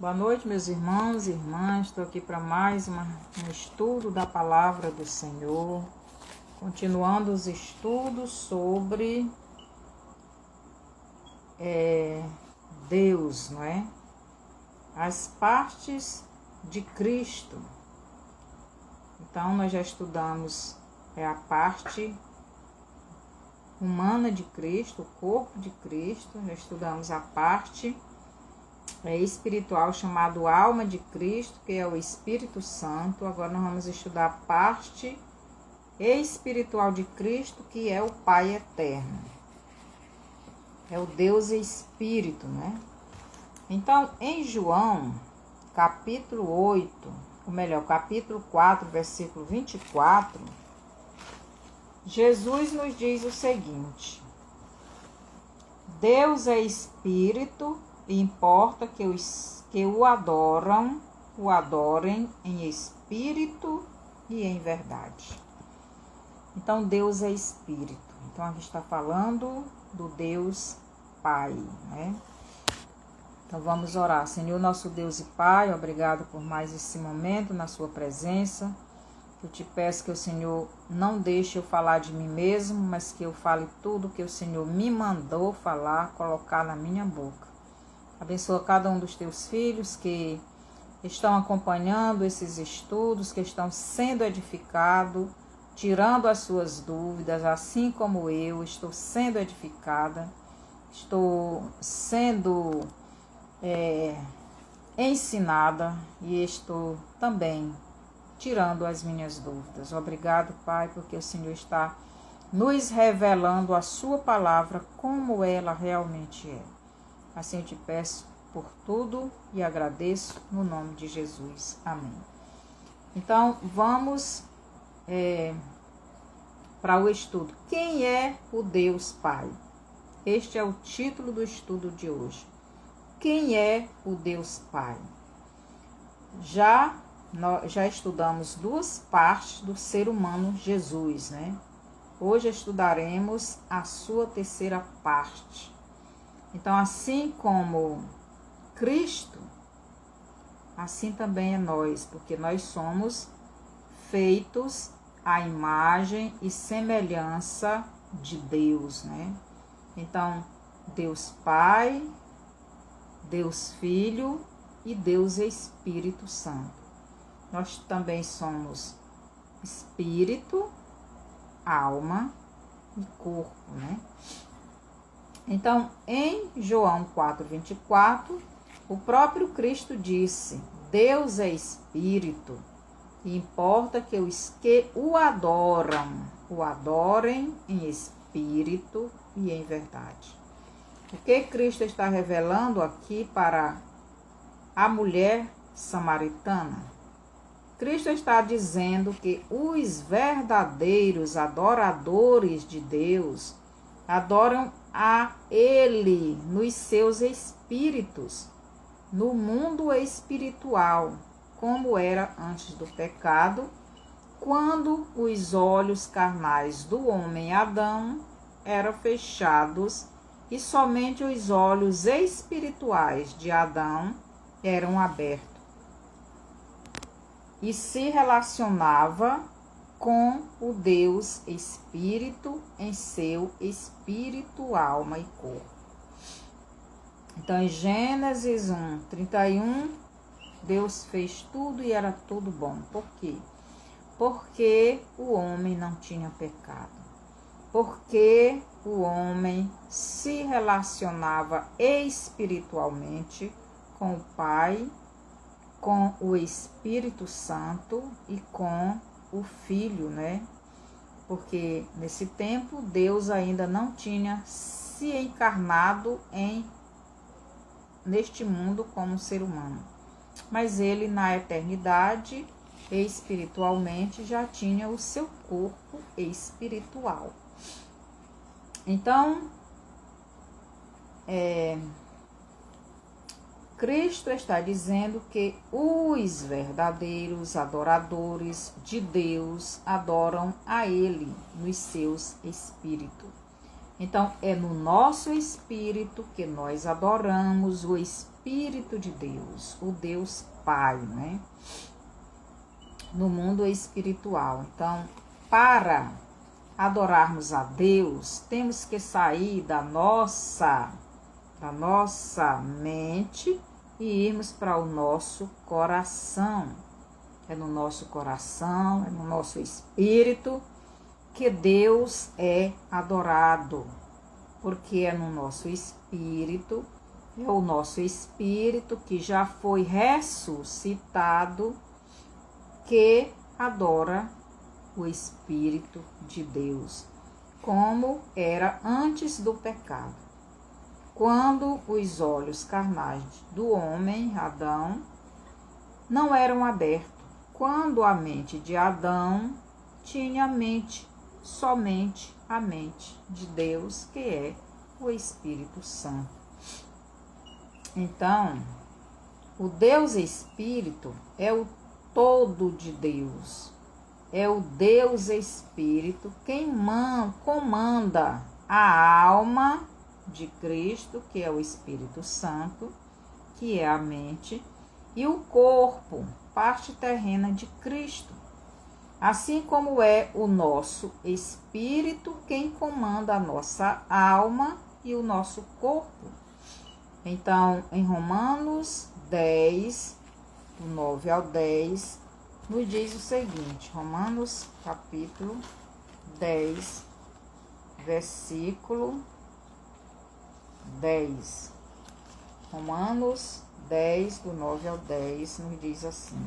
Boa noite, meus irmãos e irmãs. Estou aqui para mais um estudo da Palavra do Senhor. Continuando os estudos sobre Deus, não é? As partes de Cristo. Então, nós já estudamos a parte humana de Cristo, o corpo de Cristo. Já estudamos a parte espiritual chamado alma de Cristo, que é o Espírito Santo. Agora nós vamos estudar a parte espiritual de Cristo, que é o Pai Eterno. É o Deus Espírito, né? Então, em João, capítulo 8, ou melhor, capítulo 4, versículo 24, Jesus nos diz o seguinte: Deus é Espírito, e importa que o adorem em espírito e em verdade. Então, Deus é Espírito. Então, a gente está falando do Deus Pai, né? Então, vamos orar. Senhor, nosso Deus e Pai, obrigado por mais esse momento na sua presença. Eu te peço que o Senhor não deixe eu falar de mim mesmo, mas que eu fale tudo que o Senhor me mandou falar, colocar na minha boca. Abençoa cada um dos teus filhos que estão acompanhando esses estudos, que estão sendo edificados, tirando as suas dúvidas, assim como eu estou sendo edificada, estou sendo ensinada e estou também tirando as minhas dúvidas. Obrigado, Pai, porque o Senhor está nos revelando a sua palavra como ela realmente é. Assim eu te peço por tudo e agradeço no nome de Jesus. Amém. Então, vamos para o estudo. Quem é o Deus Pai? Este é o título do estudo de hoje. Quem é o Deus Pai? Já estudamos duas partes do ser humano Jesus, né? Hoje estudaremos a sua terceira parte. Então, assim como Cristo, assim também é nós, porque nós somos feitos à imagem e semelhança de Deus, né? Então, Deus Pai, Deus Filho e Deus Espírito Santo. Nós também somos espírito, alma e corpo, né? Então, em João 4:24, o próprio Cristo disse: Deus é Espírito, e importa que os que o adorem em espírito e em verdade. O que Cristo está revelando aqui para a mulher samaritana? Cristo está dizendo que os verdadeiros adoradores de Deus adoram a Ele nos seus espíritos, no mundo espiritual, como era antes do pecado, quando os olhos carnais do homem Adão eram fechados e somente os olhos espirituais de Adão eram abertos. E se relacionava com o Deus Espírito em seu espírito, alma e corpo. Então, em Gênesis 1:31, Deus fez tudo e era tudo bom. Por quê? Porque o homem não tinha pecado. Porque o homem se relacionava espiritualmente com o Pai, com o Espírito Santo e com o Filho, né? Porque nesse tempo Deus ainda não tinha se encarnado neste mundo como ser humano. Mas ele na eternidade, espiritualmente, já tinha o seu corpo espiritual. Então, Cristo está dizendo que os verdadeiros adoradores de Deus adoram a Ele nos seus espíritos. Então, é no nosso espírito que nós adoramos o Espírito de Deus, o Deus Pai, né? No mundo espiritual. Então, para adorarmos a Deus, temos que sair da nossa mente e irmos para o nosso coração. É no nosso coração, é no nosso espírito que Deus é adorado, porque é no nosso espírito, é o nosso espírito que já foi ressuscitado, que adora o Espírito de Deus, como era antes do pecado. Quando os olhos carnais do homem, Adão, não eram abertos, quando a mente de Adão tinha somente a mente de Deus, que é o Espírito Santo. Então, o Deus Espírito é o todo de Deus. É o Deus Espírito quem comanda a alma de Cristo, que é o Espírito Santo, que é a mente, e o corpo, parte terrena de Cristo. Assim como é o nosso espírito quem comanda a nossa alma e o nosso corpo. Então, em Romanos 10, do 9 ao 10, nos diz o seguinte, Romanos capítulo 10, versículo 10. Romanos 10, do 9 ao 10, nos diz assim: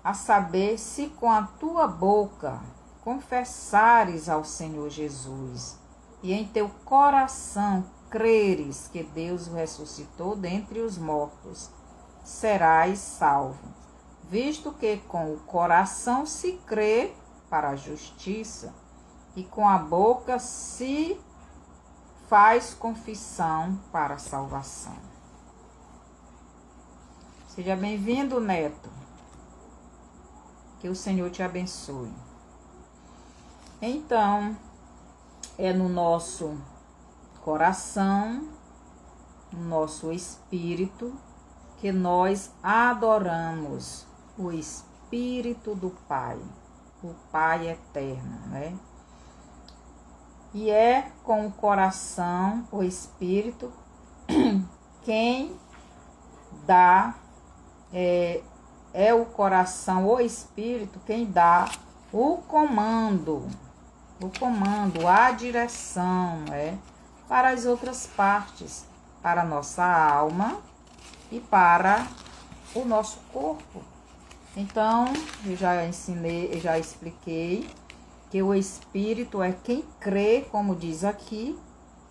a saber, se com a tua boca confessares ao Senhor Jesus e em teu coração creres que Deus o ressuscitou dentre os mortos, serás salvo, visto que com o coração se crê para a justiça e com a boca se faz confissão para a salvação. Seja bem-vindo, Neto. Que o Senhor te abençoe. Então, é no nosso coração, no nosso espírito, que nós adoramos o Espírito do Pai, o Pai eterno, né? E é com o coração, o Espírito, quem dá, é o coração, o Espírito, quem dá o comando, a direção, para as outras partes, para a nossa alma e para o nosso corpo. Então, eu já expliquei que o Espírito é quem crê, como diz aqui,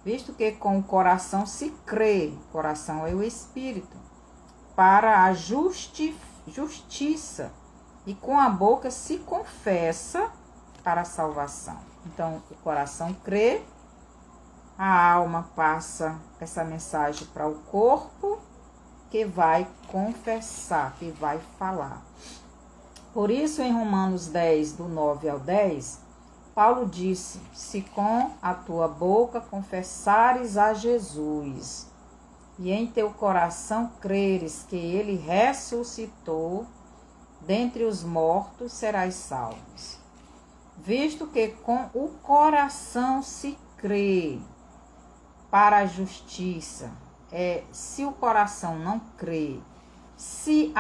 visto que com o coração se crê, o coração é o Espírito, para a justiça, e com a boca se confessa para a salvação. Então, o coração crê, a alma passa essa mensagem para o corpo, que vai confessar, que vai falar. Por isso, em Romanos 10, do 9 ao 10, Paulo disse: se com a tua boca confessares a Jesus e em teu coração creres que ele ressuscitou dentre os mortos, serás salvos. Visto que com o coração se crê para a justiça, se o coração não crê, se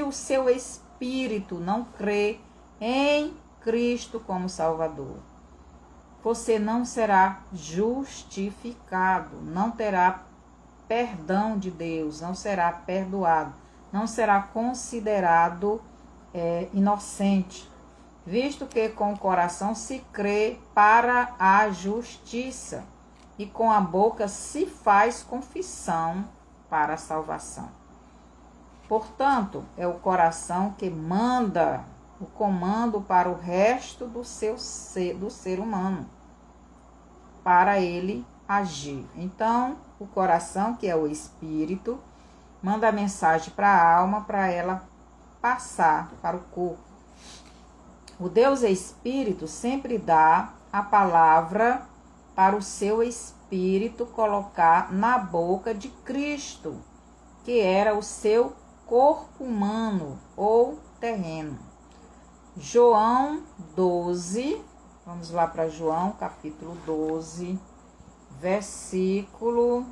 o seu espírito não crê em Cristo como Salvador, você não será justificado, não terá perdão de Deus, não será perdoado, não será considerado inocente, visto que com o coração se crê para a justiça e com a boca se faz confissão para a salvação. Portanto, é o coração que manda o comando para o resto do ser humano, para ele agir. Então, o coração, que é o espírito, manda a mensagem para a alma, para ela passar para o corpo. O Deus Espírito sempre dá a palavra para o seu Espírito colocar na boca de Cristo, que era o seu corpo humano ou terreno. João 12, vamos lá para João, capítulo 12, versículo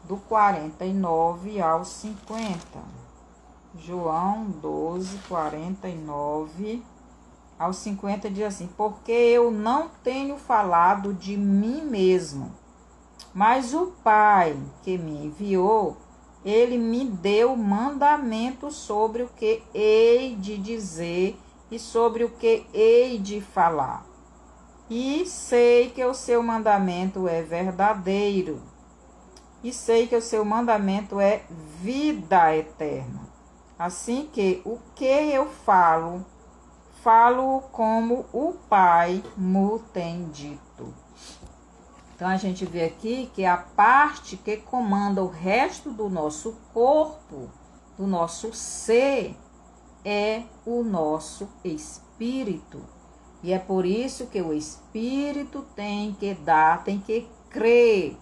do 49 ao 50. João 12, 49 ao 50 diz assim: porque eu não tenho falado de mim mesmo, mas o Pai que me enviou, ele me deu mandamento sobre o que hei de dizer e sobre o que hei de falar. E sei que o seu mandamento é verdadeiro, e sei que o seu mandamento é vida eterna. Assim que o que eu falo, falo como o Pai me tem dito. Então, a gente vê aqui que a parte que comanda o resto do nosso corpo, do nosso ser, é o nosso espírito. E é por isso que o espírito tem que crer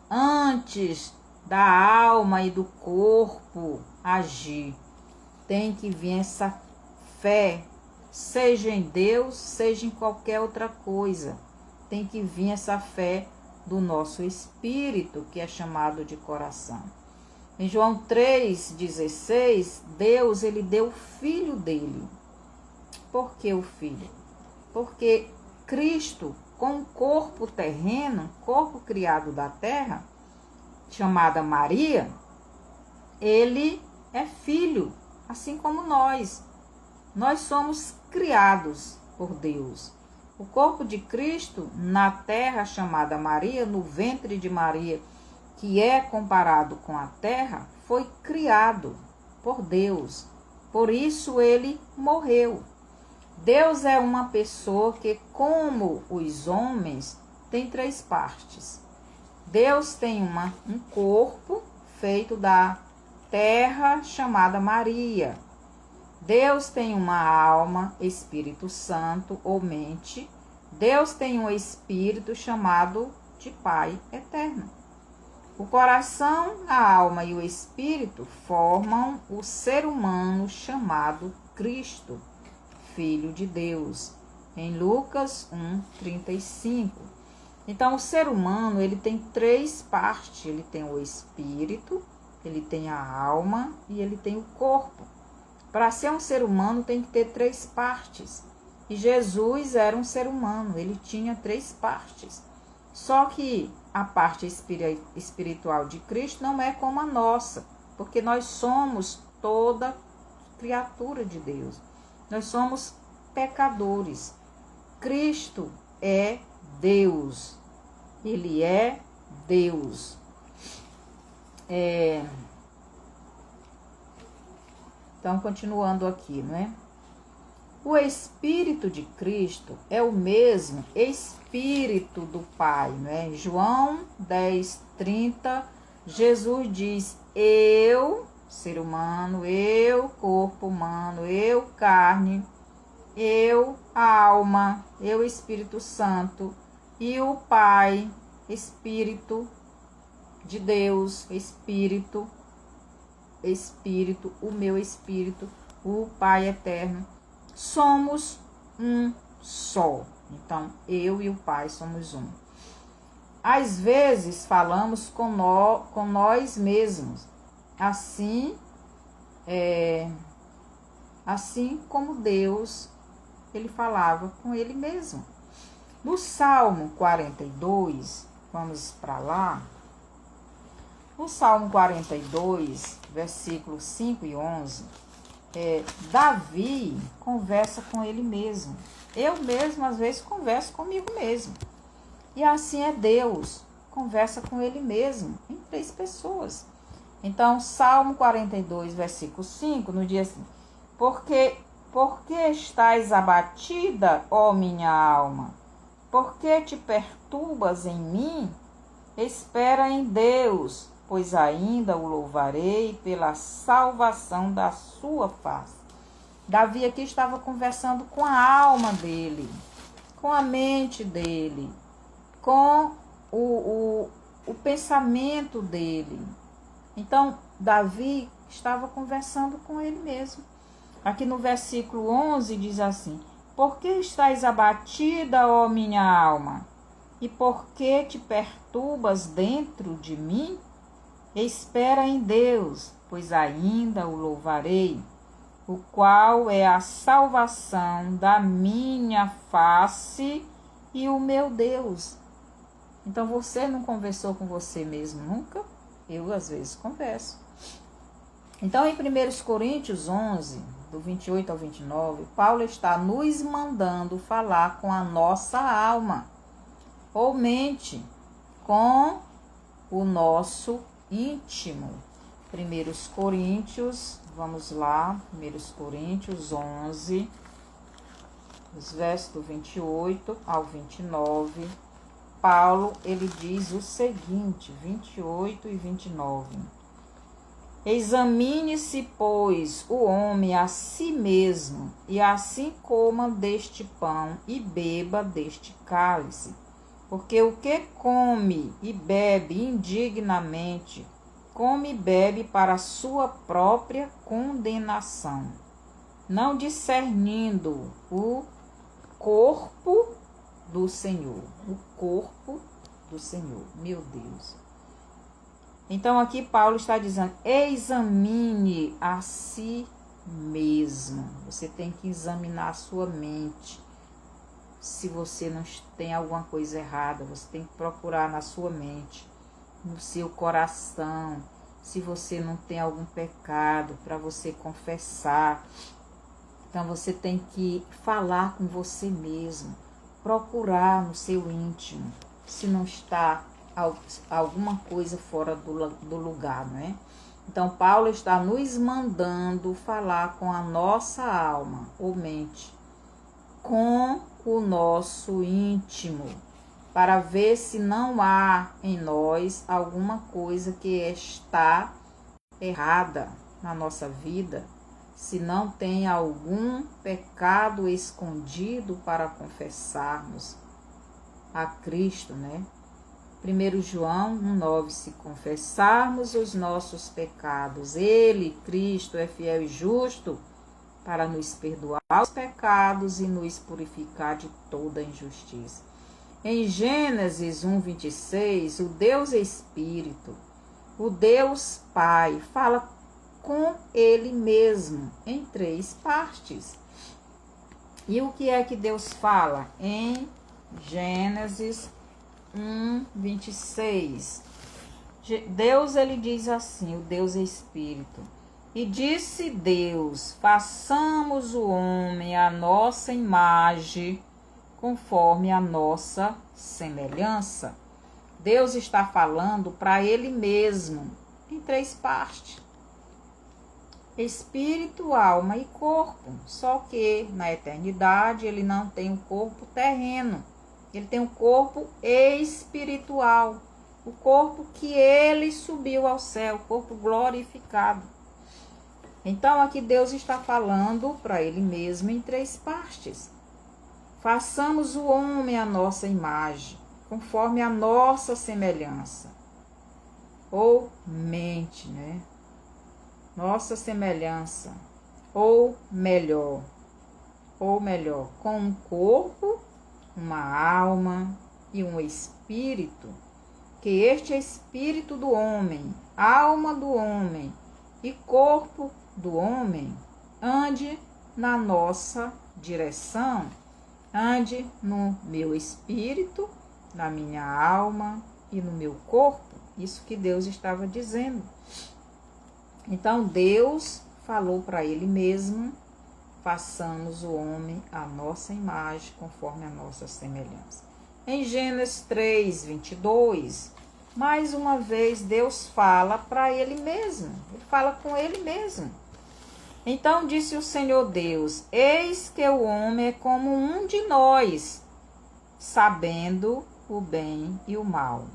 antes da alma e do corpo agir. Tem que vir essa fé, seja em Deus, seja em qualquer outra coisa. Tem que vir essa fé do nosso espírito, que é chamado de coração. Em João 3,16, Deus, ele deu o filho dele. Por que o filho? Porque Cristo, com um corpo terreno, corpo criado da terra, chamada Maria, ele é filho, assim como nós. Nós somos criados por Deus. O corpo de Cristo, na terra chamada Maria, no ventre de Maria, que é comparado com a terra, foi criado por Deus. Por isso ele morreu. Deus é uma pessoa que, como os homens, tem três partes. Deus tem um corpo feito da terra chamada Maria. Deus tem uma alma, Espírito Santo ou mente. Deus tem um espírito chamado de Pai eterno. O coração, a alma e o espírito formam o ser humano chamado Cristo, Filho de Deus, em Lucas 1:35. Então, o ser humano, ele tem três partes. Ele tem o espírito, ele tem a alma e ele tem o corpo. Para ser um ser humano, tem que ter três partes. E Jesus era um ser humano, ele tinha três partes. Só que a parte espiritual de Cristo não é como a nossa, porque nós somos toda criatura de Deus. Nós somos pecadores. Cristo é Deus. Ele é Deus. Então, continuando aqui, não é? O Espírito de Cristo é o mesmo Espírito do Pai, não é? Em João 10:30, Jesus diz: eu, ser humano, eu, corpo humano, eu, carne, eu, alma, eu, Espírito Santo, e o Pai, Espírito de Deus, Espírito, o meu Espírito, o Pai eterno, somos um só. Então, eu e o Pai somos um. Às vezes falamos com nós mesmos, assim como Deus, ele falava com ele mesmo. No Salmo 42, vamos para lá. No Salmo 42, versículos 5 e 11, Davi conversa com ele mesmo. Eu mesmo, às vezes, converso comigo mesmo. E assim é Deus, conversa com ele mesmo, em três pessoas. Então, Salmo 42, versículo 5, no dia assim: Por que estás abatida, ó minha alma? Por que te perturbas em mim? Espera em Deus, pois ainda o louvarei pela salvação da sua face. Davi aqui estava conversando com a alma dele, com a mente dele, com o pensamento dele. Então, Davi estava conversando com ele mesmo. Aqui no versículo 11 diz assim: Por que estás abatida, ó minha alma? E por que te perturbas dentro de mim? Espera em Deus, pois ainda o louvarei, o qual é a salvação da minha face e o meu Deus. Então, você não conversou com você mesmo nunca? Eu, às vezes, converso. Então, em 1 Coríntios 11, do 28 ao 29, Paulo está nos mandando falar com a nossa alma, ou mente, com o nosso íntimo. 1 Coríntios, vamos lá, 1 Coríntios 11, os versos do 28 ao 29, Paulo, ele diz o seguinte, 28 e 29. Examine-se, pois, o homem a si mesmo, e assim coma deste pão e beba deste cálice. Porque o que come e bebe indignamente, come e bebe para a sua própria condenação, não discernindo o corpo do Senhor. O corpo do Senhor, meu Deus. Então aqui Paulo está dizendo, examine a si mesmo. Você tem que examinar a sua mente. Se você não tem alguma coisa errada, você tem que procurar na sua mente, no seu coração, se você não tem algum pecado para você confessar. Então você tem que falar com você mesmo, procurar no seu íntimo, se não está alguma coisa fora do lugar, não é? Então Paulo está nos mandando falar com a nossa alma ou mente, com o nosso íntimo, para ver se não há em nós alguma coisa que está errada na nossa vida, se não tem algum pecado escondido para confessarmos a Cristo, né? 1 João 1,9, se confessarmos os nossos pecados, Ele, Cristo, é fiel e justo para nos perdoar os pecados e nos purificar de toda injustiça. Em Gênesis 1,26, o Deus Espírito, o Deus Pai, fala com Ele mesmo em 3 partes. E o que é que Deus fala? Em Gênesis 1:26. Deus, ele diz assim, o Deus Espírito: E disse Deus, façamos o homem à nossa imagem, conforme a nossa semelhança. Deus está falando para ele mesmo, em 3 partes. Espírito, alma e corpo. Só que na eternidade ele não tem um corpo terreno. Ele tem um corpo espiritual, o corpo que ele subiu ao céu, o corpo glorificado. Então aqui Deus está falando para ele mesmo em 3 partes. Façamos o homem à nossa imagem, conforme a nossa semelhança. Ou mente, né? Nossa semelhança. Ou melhor, com um corpo, uma alma e um espírito, que este espírito do homem, alma do homem e corpo do homem ande na nossa direção, ande no meu espírito, na minha alma e no meu corpo. Isso que Deus estava dizendo. Então Deus falou para ele mesmo, façamos o homem à nossa imagem, conforme a nossa semelhança. Em Gênesis 3:22, mais uma vez Deus fala para ele mesmo, ele fala com ele mesmo. Então disse o Senhor Deus, eis que o homem é como um de nós, sabendo o bem e o mal.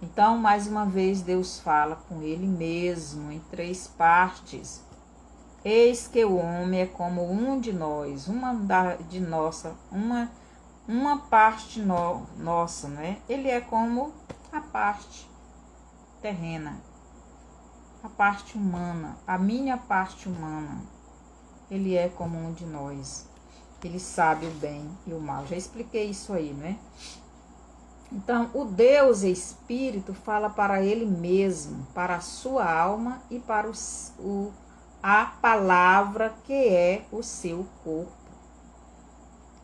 Então, mais uma vez, Deus fala com ele mesmo, em 3 partes. Eis que o homem é como um de nós, uma parte nossa, né? Ele é como a parte terrena, a parte humana, a minha parte humana. Ele é como um de nós. Ele sabe o bem e o mal. Já expliquei isso aí, né? Então, o Deus Espírito fala para ele mesmo, para a sua alma e para a palavra que é o seu corpo.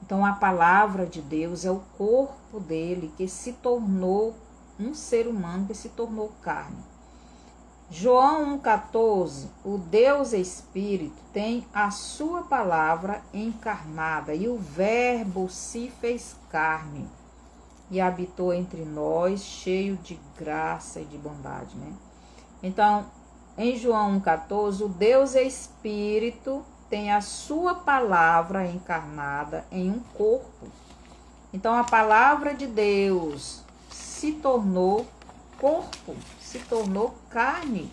Então, a palavra de Deus é o corpo dele que se tornou um ser humano, que se tornou carne. João 1,14, o Deus Espírito tem a sua palavra encarnada e o Verbo se fez carne e habitou entre nós, cheio de graça e de bondade, né? Então, em João 1,14, o Deus Espírito tem a sua palavra encarnada em um corpo. Então, a palavra de Deus se tornou corpo, se tornou carne,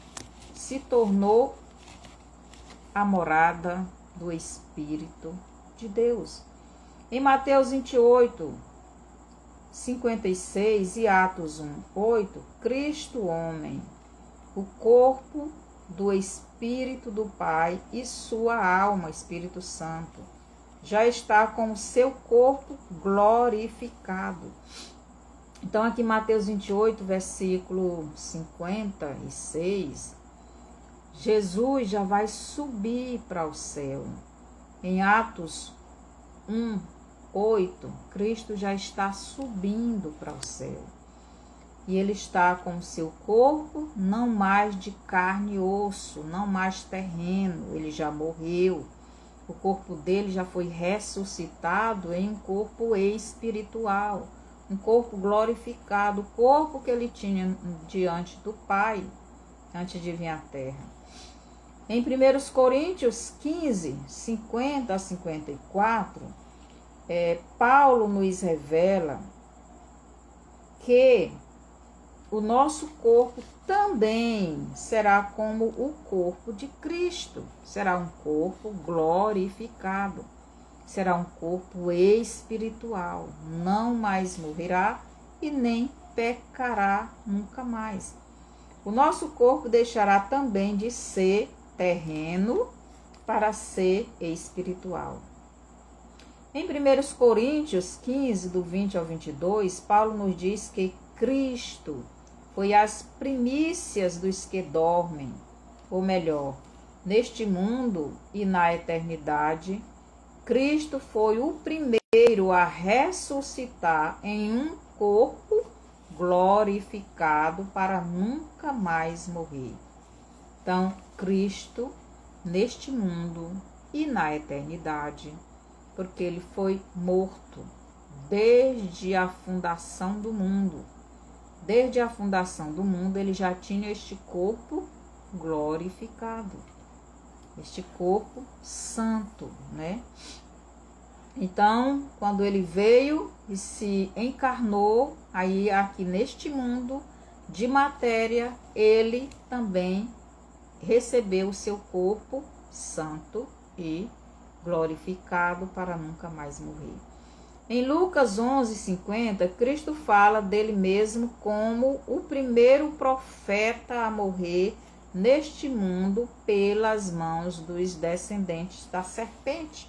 se tornou a morada do Espírito de Deus. Em Mateus 28, 56 e Atos 1, 8, Cristo homem, o corpo do Espírito do Pai e sua alma, Espírito Santo, já está com o seu corpo glorificado. Então, aqui Mateus 28, versículo 56, Jesus já vai subir para o céu. Em Atos 1, 8, Cristo já está subindo para o céu. E ele está com o seu corpo não mais de carne e osso, não mais terreno, ele já morreu. O corpo dele já foi ressuscitado em um corpo espiritual, um corpo glorificado, o corpo que ele tinha diante do Pai, antes de vir à terra. Em 1 Coríntios 15, 50 a 54, Paulo nos revela que o nosso corpo também será como o corpo de Cristo. Será um corpo glorificado. Será um corpo espiritual. Não mais morrerá e nem pecará nunca mais. O nosso corpo deixará também de ser terreno para ser espiritual. Em 1 Coríntios 15, do 20 ao 22, Paulo nos diz que Cristo foi as primícias dos que dormem, ou melhor, neste mundo e na eternidade, Cristo foi o primeiro a ressuscitar em um corpo glorificado para nunca mais morrer. Então, Cristo neste mundo e na eternidade, porque ele foi morto desde a fundação do mundo. Desde a fundação do mundo, ele já tinha este corpo glorificado, este corpo santo, né? Então, quando ele veio e se encarnou, aí aqui neste mundo de matéria, ele também recebeu o seu corpo santo e glorificado para nunca mais morrer. Em Lucas 11:50, Cristo fala dele mesmo como o primeiro profeta a morrer neste mundo pelas mãos dos descendentes da serpente.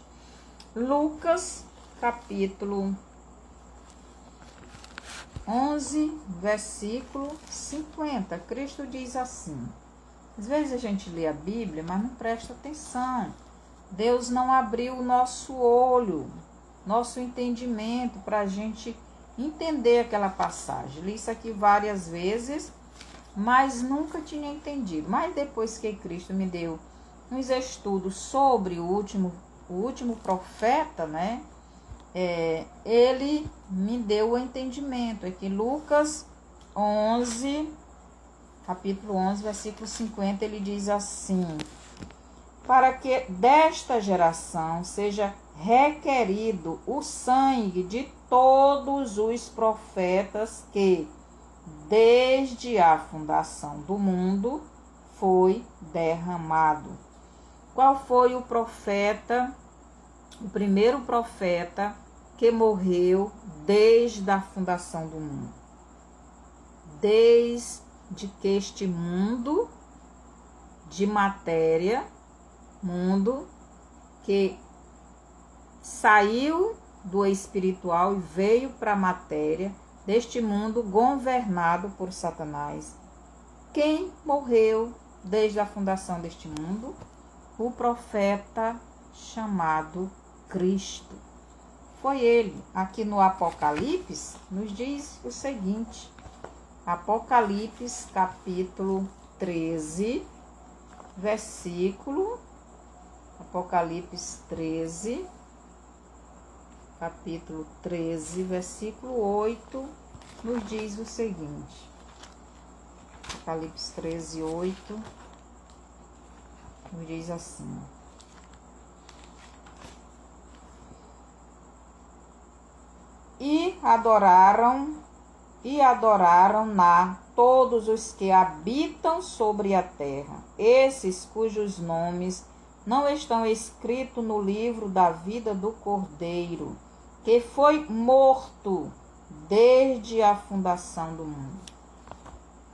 Lucas, capítulo 11, versículo 50. Cristo diz assim: às vezes a gente lê a Bíblia, mas não presta atenção. Deus não abriu o nosso olho, nosso entendimento, para a gente entender aquela passagem. Li isso aqui várias vezes, mas nunca tinha entendido. Mas depois que Cristo me deu uns estudos sobre o último profeta, né? Ele me deu o entendimento. Aqui Lucas 11, capítulo 11, versículo 50, ele diz assim: para que desta geração seja requerido o sangue de todos os profetas que, desde a fundação do mundo, foi derramado, Qual foi o profeta, o primeiro profeta que morreu desde a fundação do mundo? Desde que este mundo de matéria, mundo que saiu do espiritual e veio para a matéria, deste mundo governado por Satanás. Quem morreu desde a fundação deste mundo? O profeta chamado Cristo. Foi ele. Aqui no Apocalipse nos diz o seguinte. Apocalipse capítulo 13, versículo. Apocalipse 13, capítulo 13, versículo 8, nos diz o seguinte. Apocalipse 13, 8, nos diz assim. E adoraram-na todos os que habitam sobre a terra, esses cujos nomes não estão escritos no livro da vida do Cordeiro, que foi morto desde a fundação do mundo.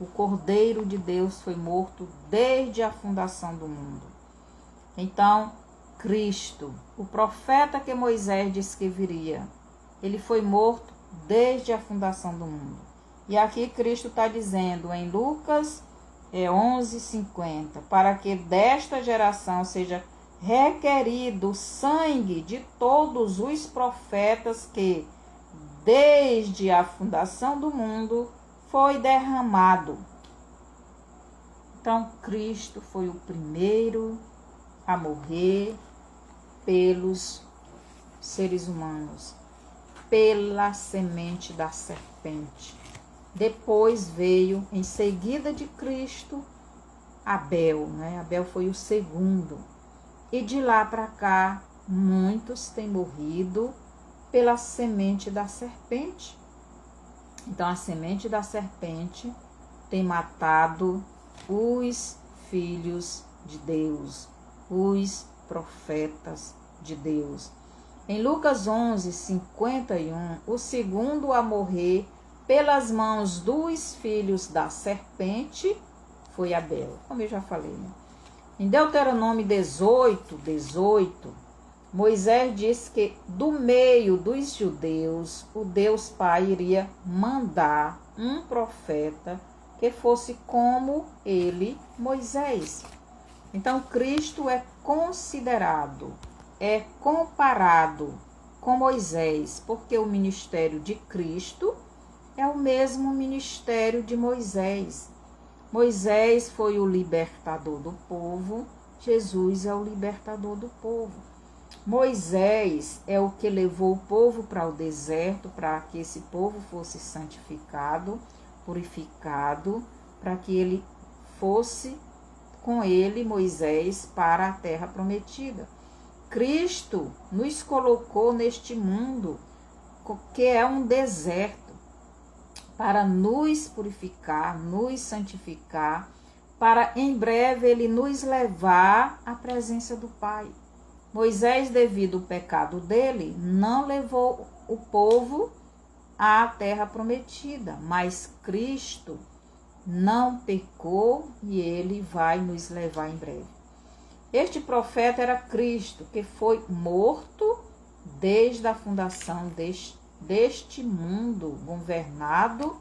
O Cordeiro de Deus foi morto desde a fundação do mundo. Então, Cristo, o profeta que Moisés disse que viria, ele foi morto desde a fundação do mundo. E aqui Cristo está dizendo em Lucas 11:50, para que desta geração seja requerido o sangue de todos os profetas que, desde a fundação do mundo, foi derramado. Então, Cristo foi o primeiro a morrer pelos seres humanos, pela semente da serpente. Depois veio, em seguida de Cristo, Abel, né? Abel foi o segundo. E de lá para cá, muitos têm morrido pela semente da serpente. Então, a semente da serpente tem matado os filhos de Deus, os profetas de Deus. Em Lucas 11:51, o segundo a morrer pelas mãos dos filhos da serpente foi Abel, como eu já falei, né? Em Deuteronômio 18, Moisés disse que do meio dos judeus, o Deus Pai iria mandar um profeta que fosse como ele, Moisés. Então, Cristo é considerado, é comparado com Moisés, porque o ministério de Cristo é o mesmo ministério de Moisés. Moisés foi o libertador do povo, Jesus é o libertador do povo. Moisés é o que levou o povo para o deserto, para que esse povo fosse santificado, purificado, para que ele fosse com ele, Moisés, para a terra prometida. Cristo nos colocou neste mundo, que é um deserto, para nos purificar, nos santificar, para em breve ele nos levar à presença do Pai. Moisés, devido ao pecado dele, não levou o povo à terra prometida, mas Cristo não pecou e ele vai nos levar em breve. Este profeta era Cristo, que foi morto desde a fundação deste mundo, governado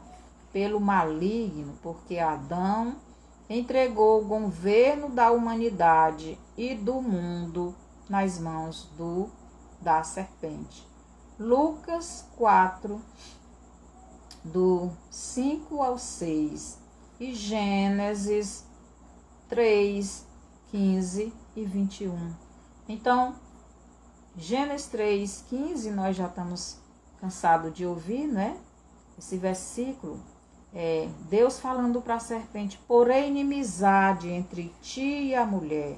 pelo maligno, porque Adão entregou o governo da humanidade e do mundo nas mãos da serpente. Lucas 4, do 5 ao 6, e Gênesis 3, 15 e 21. Então, Gênesis 3, 15, nós já estamos cansados de ouvir, né? Esse versículo, Deus falando para a serpente: porém inimizade entre ti e a mulher,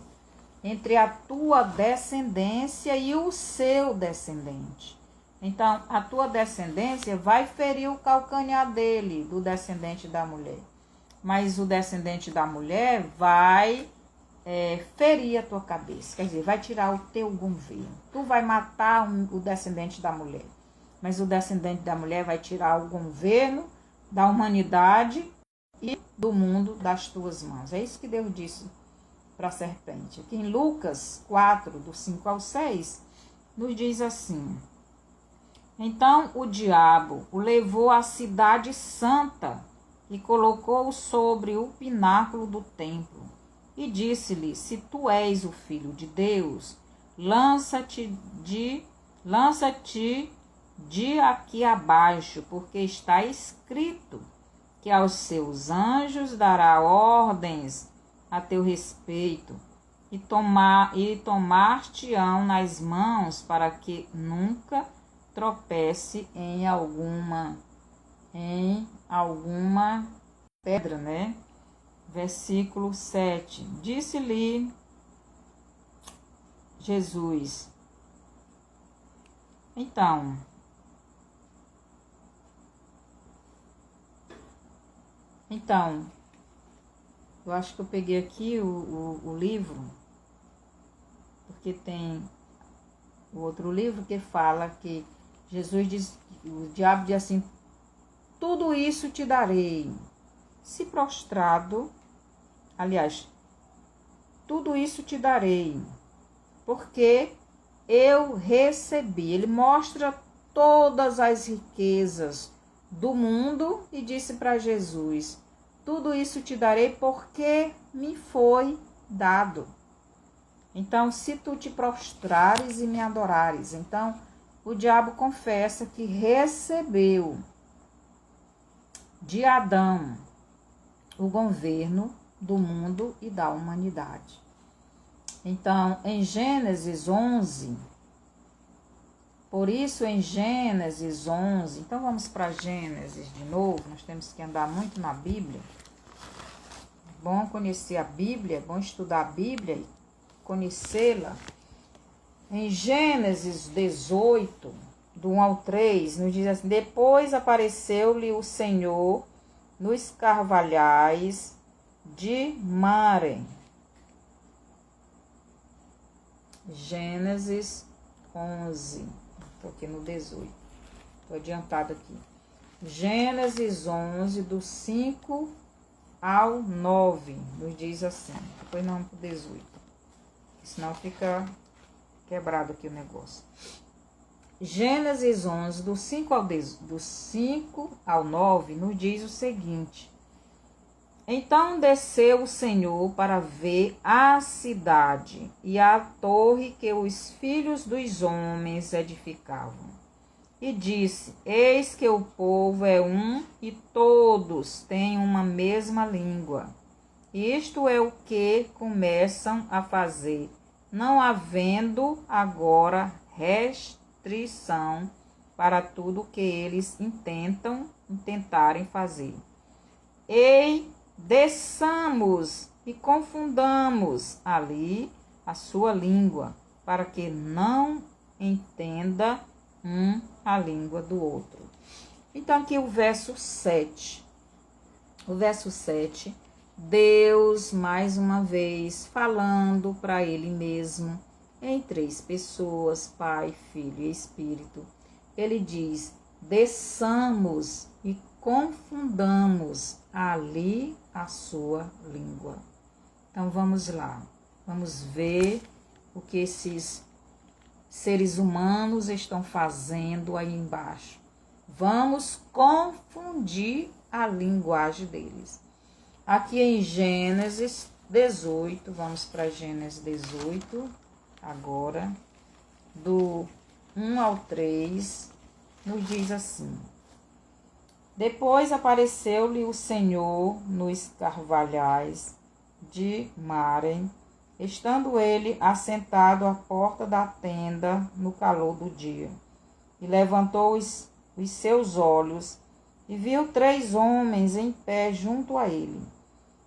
entre a tua descendência e o seu descendente. Então, a tua descendência vai ferir o calcanhar dele, do descendente da mulher. Mas o descendente da mulher vai ferir a tua cabeça, quer dizer, vai tirar o teu governo. Tu vai matar o descendente da mulher, mas o descendente da mulher vai tirar o governo da humanidade e do mundo das tuas mãos. É isso que Deus disse para a serpente. Aqui em Lucas 4, do 5 ao 6, nos diz assim: então o diabo o levou à cidade santa e colocou-o sobre o pináculo do templo. E disse-lhe: se tu és o filho de Deus, lança-te de aqui abaixo, porque está escrito que aos seus anjos dará ordens a teu respeito, e tomar-te-ão nas mãos, para que nunca tropece em alguma pedra, né? Versículo 7. Disse-lhe Jesus: então, eu acho que eu peguei aqui o livro, porque tem o outro livro que fala que Jesus diz, o diabo diz assim: tudo isso te darei, se prostrado, aliás, tudo isso te darei, porque eu recebi. Ele mostra todas as riquezas do mundo e disse para Jesus: tudo isso te darei porque me foi dado. Então, se tu te prostrares e me adorares. Então, o diabo confessa que recebeu de Adão o governo do mundo e da humanidade. Então, em Gênesis 11, por isso em Gênesis 11, então vamos para Gênesis de novo, nós temos que andar muito na Bíblia. É bom conhecer a Bíblia, é bom estudar a Bíblia e conhecê-la. Em Gênesis 18, do 1 ao 3, nos diz assim: depois apareceu-lhe o Senhor nos carvalhais de Mare. Gênesis 11, estou aqui no 18, estou adiantado aqui. Gênesis 11, do 5 ao 9, nos diz assim. Depois não para o 18, senão fica quebrado aqui o negócio. Gênesis 11, do 5 ao 9, nos diz o seguinte: então desceu o Senhor para ver a cidade e a torre que os filhos dos homens edificavam. E disse: eis que o povo é um e todos têm uma mesma língua. Isto é o que começam a fazer, não havendo agora restrição para tudo o que eles intentarem fazer. Ei, desçamos e confundamos ali a sua língua, para que não entenda um a língua do outro. Então aqui o verso 7. O verso 7, Deus mais uma vez falando para ele mesmo, em 3 pessoas, Pai, Filho e Espírito. Ele diz: desçamos e confundamos ali a sua língua. Então vamos lá, vamos ver o que esses seres humanos estão fazendo aí embaixo. Vamos confundir a linguagem deles. Aqui em Gênesis 18, vamos para Gênesis 18, agora, do 1 ao 3, nos diz assim: depois apareceu-lhe o Senhor nos carvalhais de Mare, estando ele assentado à porta da tenda no calor do dia. E levantou os seus olhos e viu 3 homens em pé junto a ele.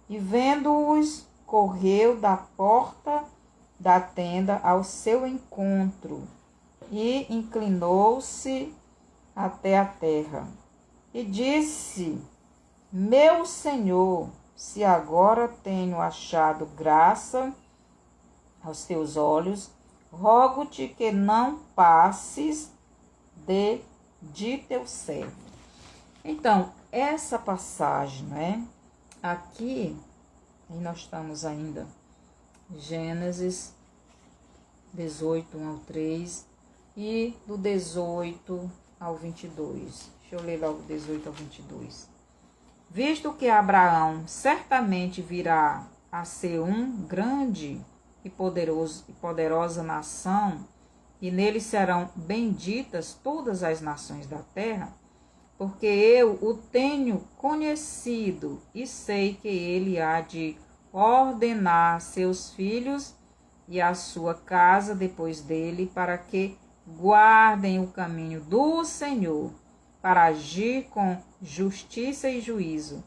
E vendo-os, correu da porta da tenda ao seu encontro e inclinou-se até a terra. E disse: meu Senhor, se agora tenho achado graça aos teus olhos, rogo-te que não passes de teu servo. Então, essa passagem, né? Aqui, e nós estamos ainda Gênesis 18, 1 ao 3 e do 18 ao 22. Deixa eu ler logo 18 ao 22. Visto que Abraão certamente virá a ser um grande e poderosa nação, e nele serão benditas todas as nações da terra, porque eu o tenho conhecido e sei que ele há de ordenar seus filhos e a sua casa depois dele, para que guardem o caminho do Senhor, para agir com justiça e juízo,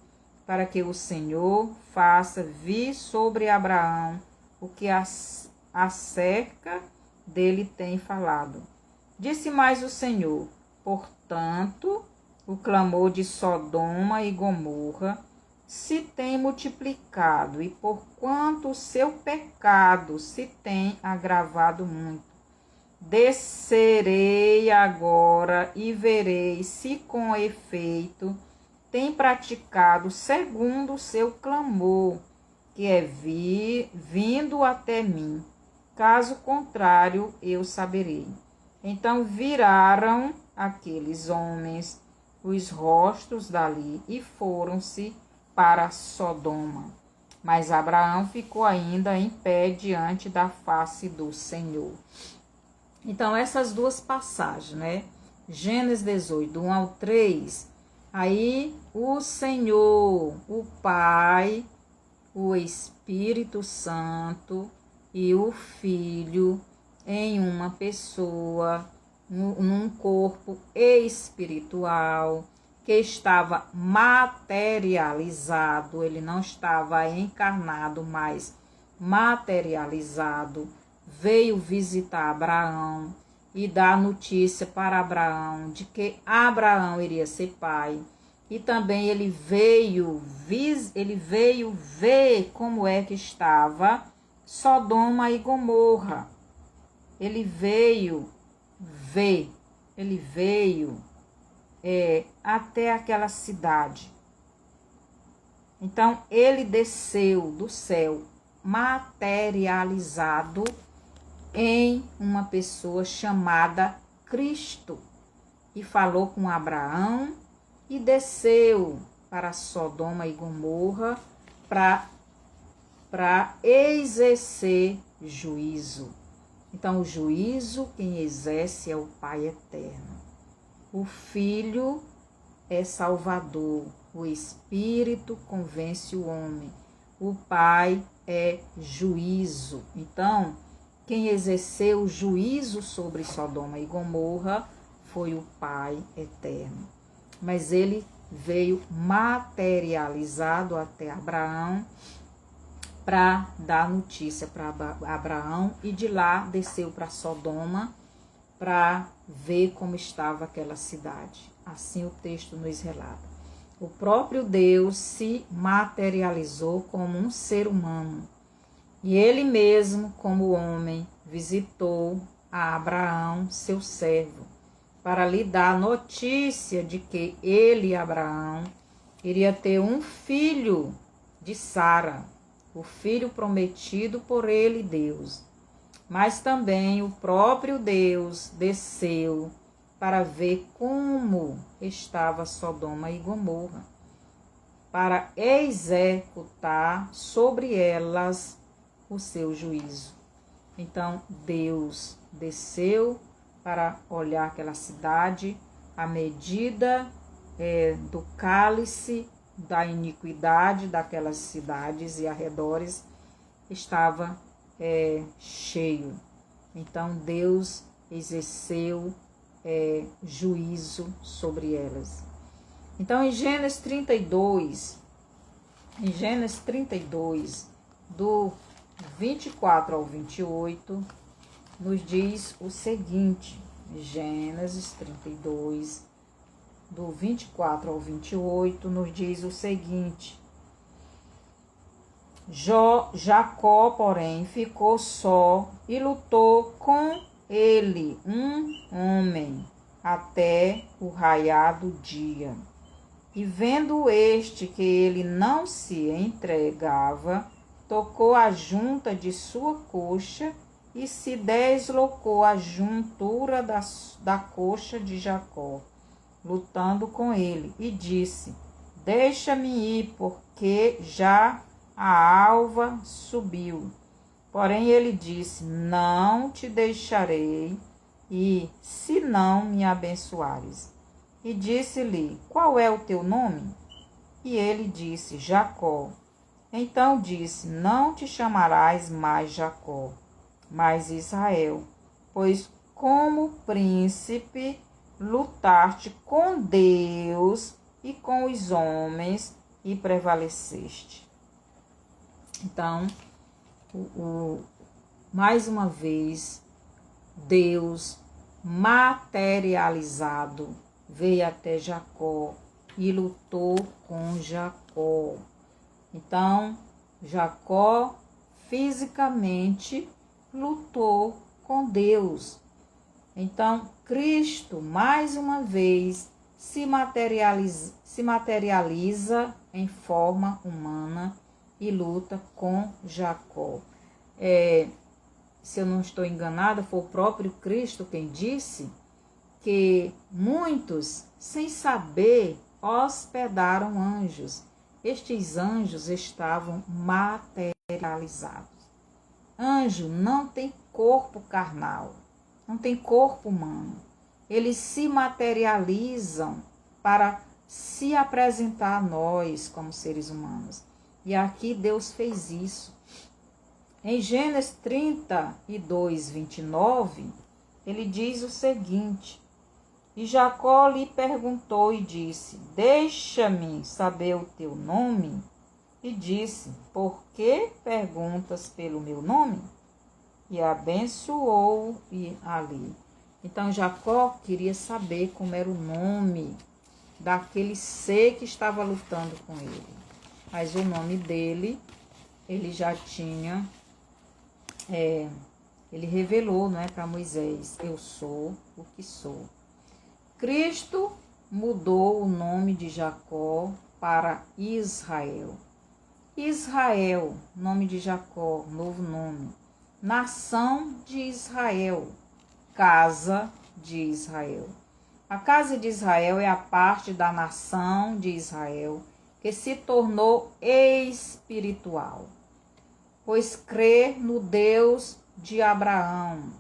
para que o Senhor faça vir sobre Abraão o que acerca dele tem falado. Disse mais o Senhor: portanto, o clamor de Sodoma e Gomorra se tem multiplicado, e porquanto o seu pecado se tem agravado muito, descerei agora e verei se com efeito tem praticado segundo o seu clamor, que é vindo até mim. Caso contrário, eu saberei. Então viraram aqueles homens os rostos dali e foram-se para Sodoma. Mas Abraão ficou ainda em pé diante da face do Senhor. Então, essas duas passagens, né? Gênesis 18, 1 ao 3. Aí o Senhor, o Pai, o Espírito Santo e o Filho em uma pessoa, num corpo espiritual, que estava materializado, ele não estava encarnado, mas materializado, veio visitar Abraão e dar notícia para Abraão de que Abraão iria ser pai. E também ele veio ver como é que estava Sodoma e Gomorra. Ele veio ver, ele veio até aquela cidade. Então, ele desceu do céu materializado em uma pessoa chamada Cristo e falou com Abraão e desceu para Sodoma e Gomorra para exercer juízo. Então, o juízo quem exerce é o Pai eterno. O Filho é Salvador, o Espírito convence o homem, o Pai é juízo. Então, quem exerceu o juízo sobre Sodoma e Gomorra foi o Pai eterno. Mas ele veio materializado até Abraão para dar notícia para Abraão, e de lá desceu para Sodoma para ver como estava aquela cidade. Assim o texto nos relata. O próprio Deus se materializou como um ser humano, e ele mesmo, como homem, visitou a Abraão, seu servo, para lhe dar notícia de que ele, Abraão, iria ter um filho de Sara, o filho prometido por ele, Deus. Mas também o próprio Deus desceu para ver como estava Sodoma e Gomorra, para executar sobre elas o seu juízo. Então Deus desceu para olhar aquela cidade, à medida do cálice da iniquidade daquelas cidades e arredores estava cheio. Então Deus exerceu juízo sobre elas. Então em Gênesis 32, do 24 ao 28, nos diz o seguinte. Gênesis 32, do 24 ao 28, nos diz o seguinte: Jacó, porém, ficou só e lutou com ele um homem até o raiar do dia. E vendo este que ele não se entregava, tocou a junta de sua coxa e se deslocou a juntura da coxa de Jacó, lutando com ele, e disse: deixa-me ir, porque já a alva subiu. Porém ele disse: não te deixarei ir, se não me abençoares. E disse-lhe: qual é o teu nome? E ele disse: Jacó. Então disse: não te chamarás mais Jacó, mas Israel, pois como príncipe lutaste com Deus e com os homens e prevaleceste. Então, mais uma vez, Deus materializado veio até Jacó e lutou com Jacó. Então, Jacó fisicamente lutou com Deus. Então, Cristo, mais uma vez, se materializa em forma humana e luta com Jacó. Se eu não estou enganada, foi o próprio Cristo quem disse que muitos, sem saber, hospedaram anjos. Estes anjos estavam materializados. Anjo não tem corpo carnal, não tem corpo humano. Eles se materializam para se apresentar a nós como seres humanos. E aqui Deus fez isso. Em Gênesis 32, 29, ele diz o seguinte: e Jacó lhe perguntou e disse: deixa-me saber o teu nome. E disse: por que perguntas pelo meu nome? E abençoou e ali. Então Jacó queria saber como era o nome daquele ser que estava lutando com ele. Mas o nome dele, ele já tinha, ele revelou, não é, para Moisés: eu sou o que sou. Cristo mudou o nome de Jacó para Israel. Israel, nome de Jacó, novo nome. Nação de Israel, casa de Israel. A casa de Israel é a parte da nação de Israel que se tornou espiritual, pois crê no Deus de Abraão,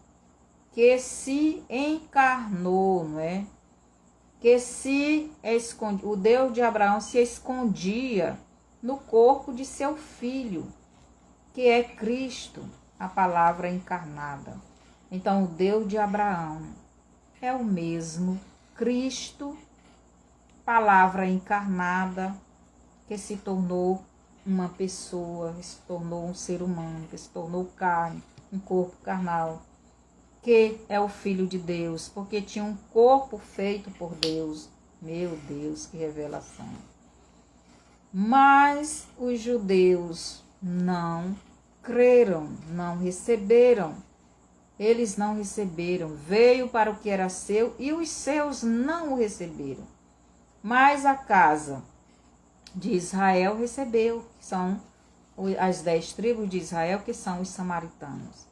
que se encarnou, não é? Que se esconde, o Deus de Abraão se escondia no corpo de seu filho, que é Cristo, a palavra encarnada. Então, o Deus de Abraão é o mesmo Cristo, palavra encarnada, que se tornou uma pessoa, que se tornou um ser humano, que se tornou carne, um corpo carnal, que é o Filho de Deus, porque tinha um corpo feito por Deus. Meu Deus, que revelação! Mas os judeus não creram, não receberam. Eles não receberam. Veio para o que era seu e os seus não o receberam. Mas a casa de Israel recebeu, que são as 10 tribos de Israel, que são os samaritanos.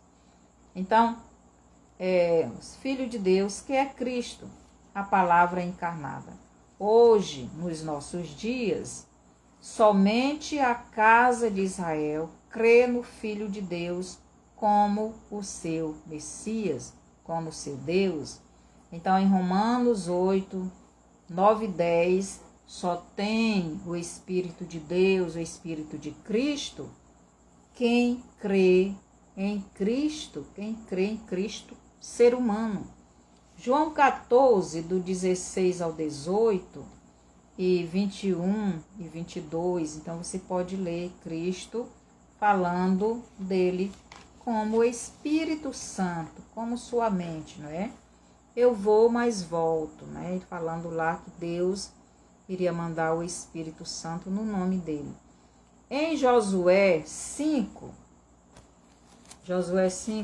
Então, os filhos de Deus, que é Cristo, a palavra encarnada. Hoje, nos nossos dias, somente a casa de Israel crê no Filho de Deus como o seu Messias, como o seu Deus. Então, em Romanos 8, 9 e 10, só tem o Espírito de Deus, o Espírito de Cristo, quem crê em Cristo, ser humano. João 14, do 16 ao 18, e 21 e 22, então você pode ler Cristo falando dele como Espírito Santo, como sua mente, não é? Eu vou, mas volto, né? Falando lá que Deus iria mandar o Espírito Santo no nome dele. Em Josué 5,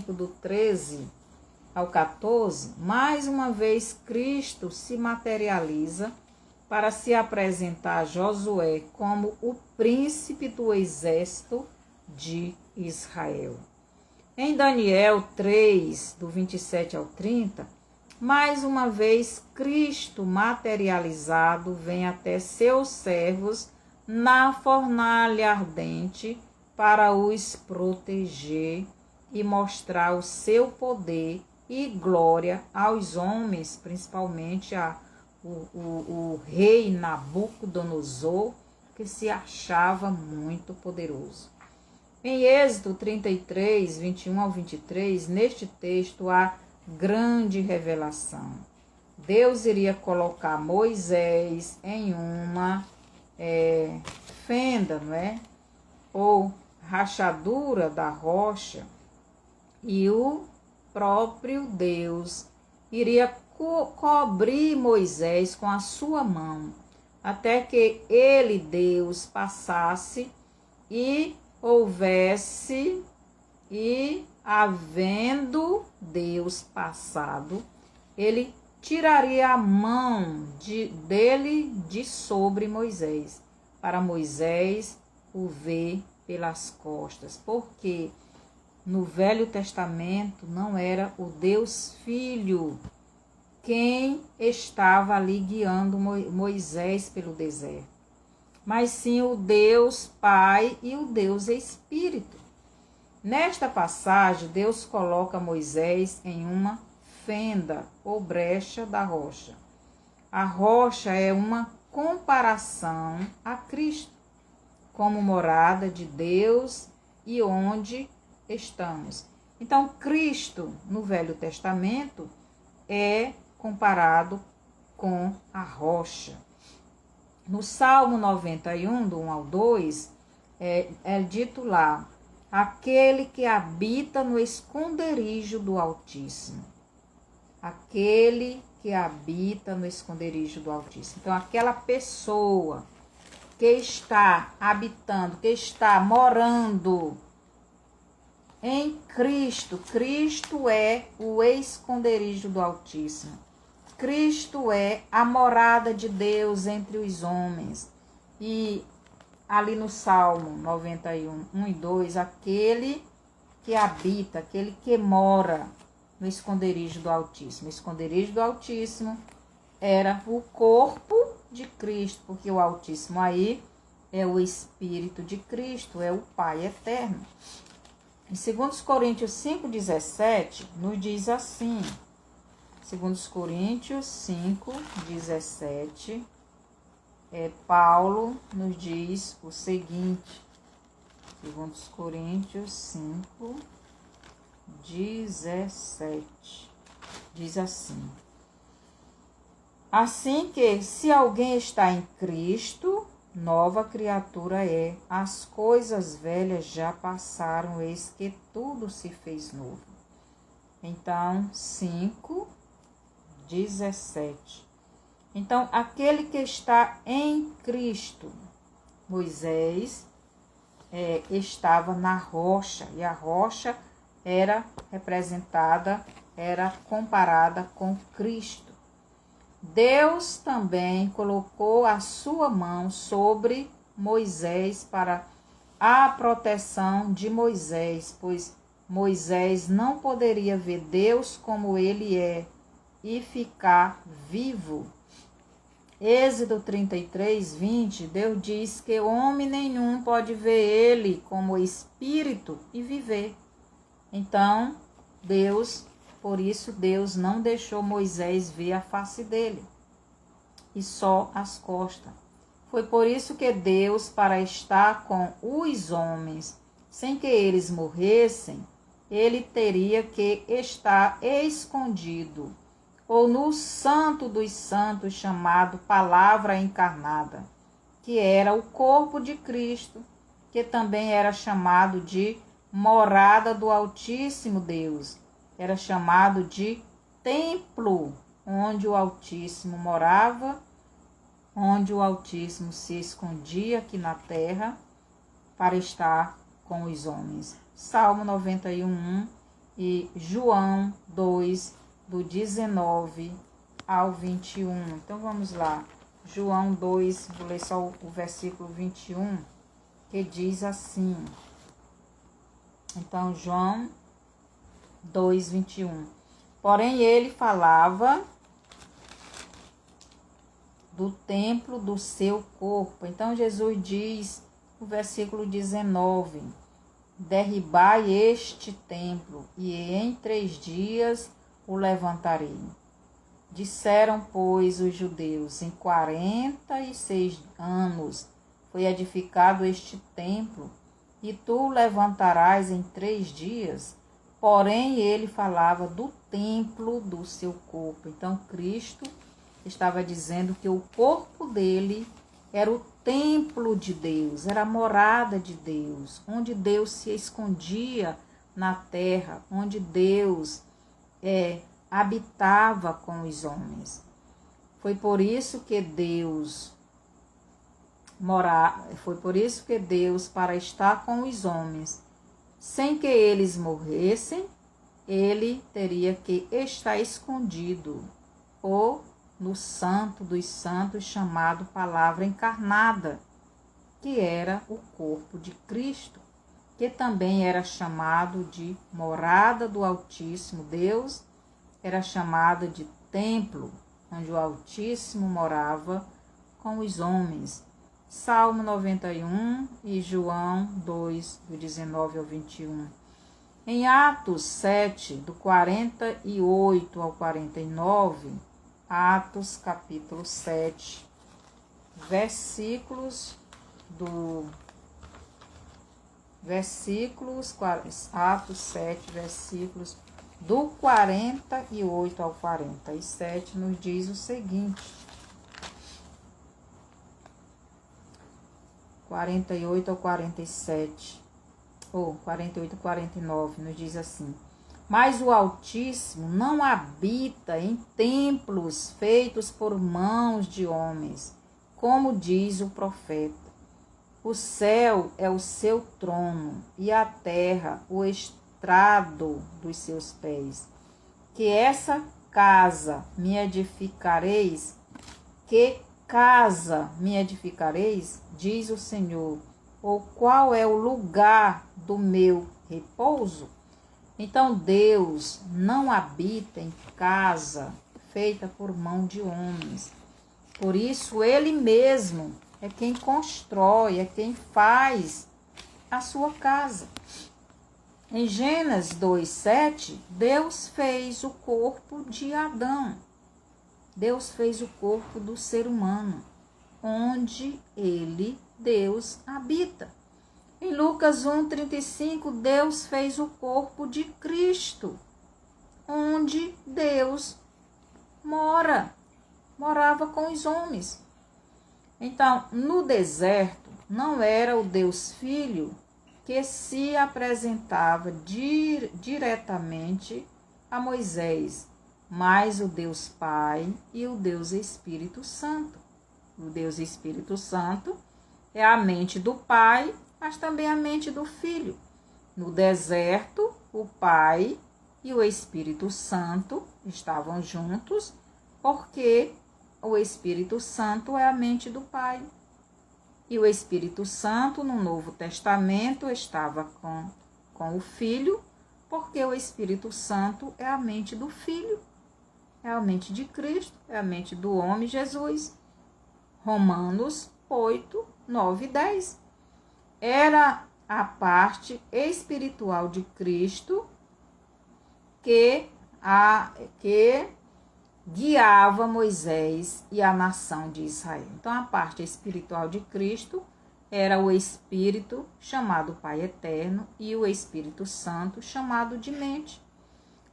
do 13 ao 14, mais uma vez Cristo se materializa para se apresentar a Josué como o príncipe do exército de Israel. Em Daniel 3, do 27 ao 30, mais uma vez Cristo materializado vem até seus servos na fornalha ardente para os proteger e mostrar o seu poder e glória aos homens, principalmente o rei Nabucodonosor, que se achava muito poderoso. Em Êxodo 33, 21 ao 23, neste texto há grande revelação. Deus iria colocar Moisés em uma fenda, não é? Ou rachadura da rocha, e o próprio Deus iria cobrir Moisés com a sua mão, até que ele, Deus, passasse e houvesse, e havendo Deus passado, ele tiraria a mão dele de sobre Moisés, para Moisés o ver pelas costas, porque no Velho Testamento não era o Deus Filho quem estava ali guiando Moisés pelo deserto, mas sim o Deus Pai e o Deus Espírito. Nesta passagem, Deus coloca Moisés em uma fenda ou brecha da rocha. A rocha é uma comparação a Cristo, como morada de Deus e onde estamos. Então, Cristo, no Velho Testamento, é comparado com a rocha. No Salmo 91, do 1 ao 2, é dito lá: aquele que habita no esconderijo do Altíssimo. Aquele que habita no esconderijo do Altíssimo. Então, aquela pessoa que está habitando, que está morando em Cristo. Cristo é o esconderijo do Altíssimo. Cristo é a morada de Deus entre os homens. E ali no Salmo 91, 1 e 2, aquele que habita, aquele que mora no esconderijo do Altíssimo. O esconderijo do Altíssimo era o corpo de Cristo, porque o Altíssimo aí é o Espírito de Cristo, é o Pai eterno. Em 2 Coríntios 5,17, nos diz assim, 2 Coríntios 5,17, Paulo nos diz o seguinte, 2 Coríntios 5,17, diz assim: assim que, se alguém está em Cristo, nova criatura é, as coisas velhas já passaram, eis que tudo se fez novo. Então, 5:17. Então, aquele que está em Cristo, Moisés estava na rocha, e a rocha era representada, era comparada com Cristo. Deus também colocou a sua mão sobre Moisés para a proteção de Moisés, pois Moisés não poderia ver Deus como ele é e ficar vivo. Êxodo 33:20, Deus diz que homem nenhum pode ver ele como espírito e viver. Então, por isso Deus não deixou Moisés ver a face dele, e só as costas. Foi por isso que Deus, para estar com os homens, sem que eles morressem, ele teria que estar escondido, ou no Santo dos Santos, chamado Palavra Encarnada, que era o corpo de Cristo, que também era chamado de morada do Altíssimo Deus. Era chamado de templo, onde o Altíssimo morava, onde o Altíssimo se escondia aqui na terra, para estar com os homens. Salmo 91, e João 2, do 19 ao 21. Então vamos lá. João 2, vou ler só o versículo 21, que diz assim. Então, João 2, 21. Porém, ele falava do templo do seu corpo. Então, Jesus diz, no versículo 19, derribai este templo, e em 3 dias o levantarei. Disseram, pois, os judeus, em 46 anos foi edificado este templo, e tu o levantarás em 3 dias. Porém, ele falava do templo do seu corpo. Então, Cristo estava dizendo que o corpo dele era o templo de Deus, era a morada de Deus, onde Deus se escondia na terra, onde Deus habitava com os homens. Foi por isso que Deus, para estar com os homens, sem que eles morressem, ele teria que estar escondido, ou no Santo dos Santos, chamado Palavra Encarnada, que era o corpo de Cristo, que também era chamado de morada do Altíssimo. Deus era chamado de templo, onde o Altíssimo morava com os homens. Salmo 91 e João 2, do 19 ao 21. Em Atos 7, do 48 ao 49, Atos capítulo 7, Atos 7, versículos do 48 ao 47, nos diz o seguinte. 48 ao 47, ou 48 ao 49, nos diz assim. Mas o Altíssimo não habita em templos feitos por mãos de homens, como diz o profeta. O céu é o seu trono, e a terra o estrado dos seus pés. Que essa casa me edificareis, que casa me edificareis, diz o Senhor, ou qual é o lugar do meu repouso? Então Deus não habita em casa feita por mão de homens. Por isso ele mesmo é quem constrói, é quem faz a sua casa. Em Gênesis 2:7, Deus fez o corpo de Adão. Deus fez o corpo do ser humano, onde Deus habita. Em Lucas 1:35, Deus fez o corpo de Cristo, onde Deus morava com os homens. Então, no deserto, não era o Deus Filho que se apresentava diretamente a Moisés, mas o Deus Pai e o Deus Espírito Santo. O Deus Espírito Santo é a mente do Pai, mas também a mente do Filho. No deserto, o Pai e o Espírito Santo estavam juntos, porque o Espírito Santo é a mente do Pai. E o Espírito Santo, no Novo Testamento, estava com o Filho, porque o Espírito Santo é a mente do Filho. É a mente de Cristo, é a mente do homem Jesus. Romanos 8, 9 e 10. Era a parte espiritual de Cristo que guiava Moisés e a nação de Israel. Então, a parte espiritual de Cristo era o Espírito, chamado Pai Eterno, e o Espírito Santo, chamado de mente.